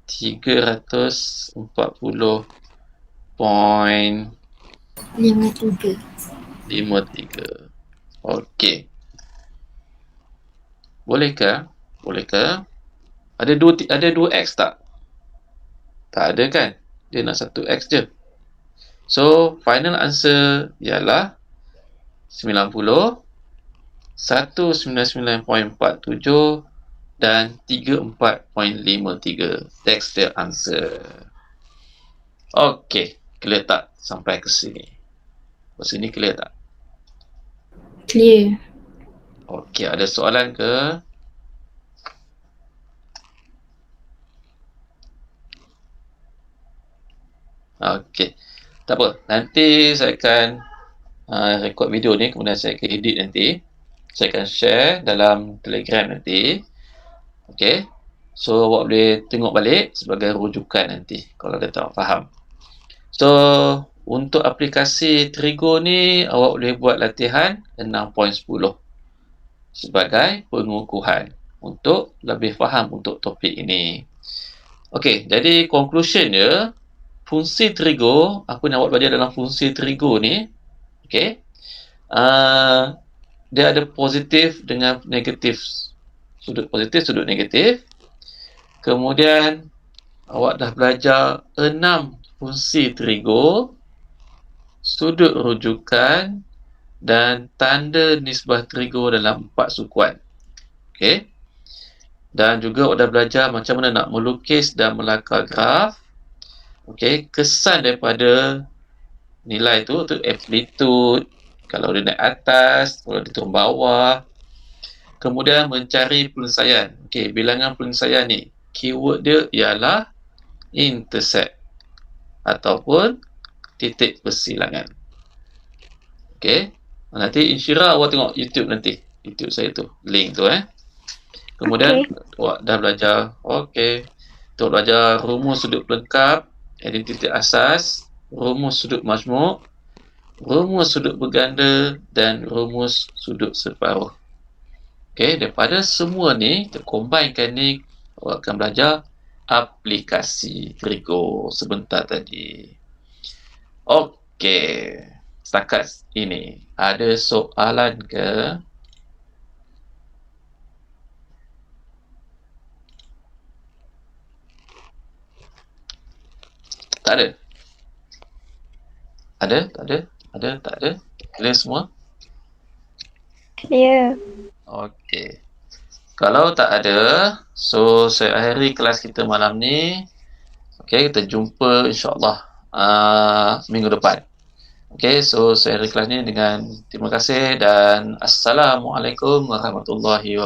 340.53. Okey. Bolehkah? Ada dua x tak? Tak ada kan? Dia nak satu x je. So, final answer ialah 90, 199.47 dan 34.53. That's the answer. Okey, clear tak sampai ke sini? Ke sini clear tak? Clear. Okey, ada soalan ke? Okey. Tak apa, nanti saya akan record video ni, kemudian saya akan edit nanti. Saya akan share dalam Telegram nanti. Okey. So, awak boleh tengok balik sebagai rujukan nanti kalau ada tak faham. So, untuk aplikasi Trigo ni, awak boleh buat latihan 6.10 sebagai pengukuhan untuk lebih faham untuk topik ini. Okey, jadi conclusion dia, fungsi Trigo, apa yang awak belajar dalam fungsi Trigo ni, okey, dia ada positif dengan negatif. Sudut positif, sudut negatif. Kemudian, awak dah belajar 6 fungsi Trigo, sudut rujukan dan tanda nisbah Trigo dalam 4 sukuan. Okey. Dan juga awak dah belajar macam mana nak melukis dan melakar graf. Okey, kesan daripada nilai tu amplitude, kalau dia naik atas, kalau dia turun bawah. Kemudian mencari penyelesaian. Okey, bilangan penyelesaian ni, keyword dia ialah intersect ataupun titik persilangan. Okey. Nanti Insyirah awak tengok YouTube nanti. YouTube saya tu, link tu Kemudian awak dah belajar. Okey. Untuk belajar rumus sudut pelengkap, identiti asas, rumus sudut majmuk, rumus sudut berganda dan rumus sudut separuh. Okey, daripada semua ni terkombainkan ni, awak akan belajar aplikasi Virgo sebentar tadi. Okey, setakat ini ada soalan ke? Tak ada? Ada? Tak ada? Ada? Tak ada? Clear semua? Clear. Okey. Kalau tak ada, so saya akhiri kelas kita malam ni. Okey, kita jumpa insyaAllah minggu depan. Okey, so saya akhiri kelas ni dengan terima kasih dan Assalamualaikum warahmatullahi wabarakatuh.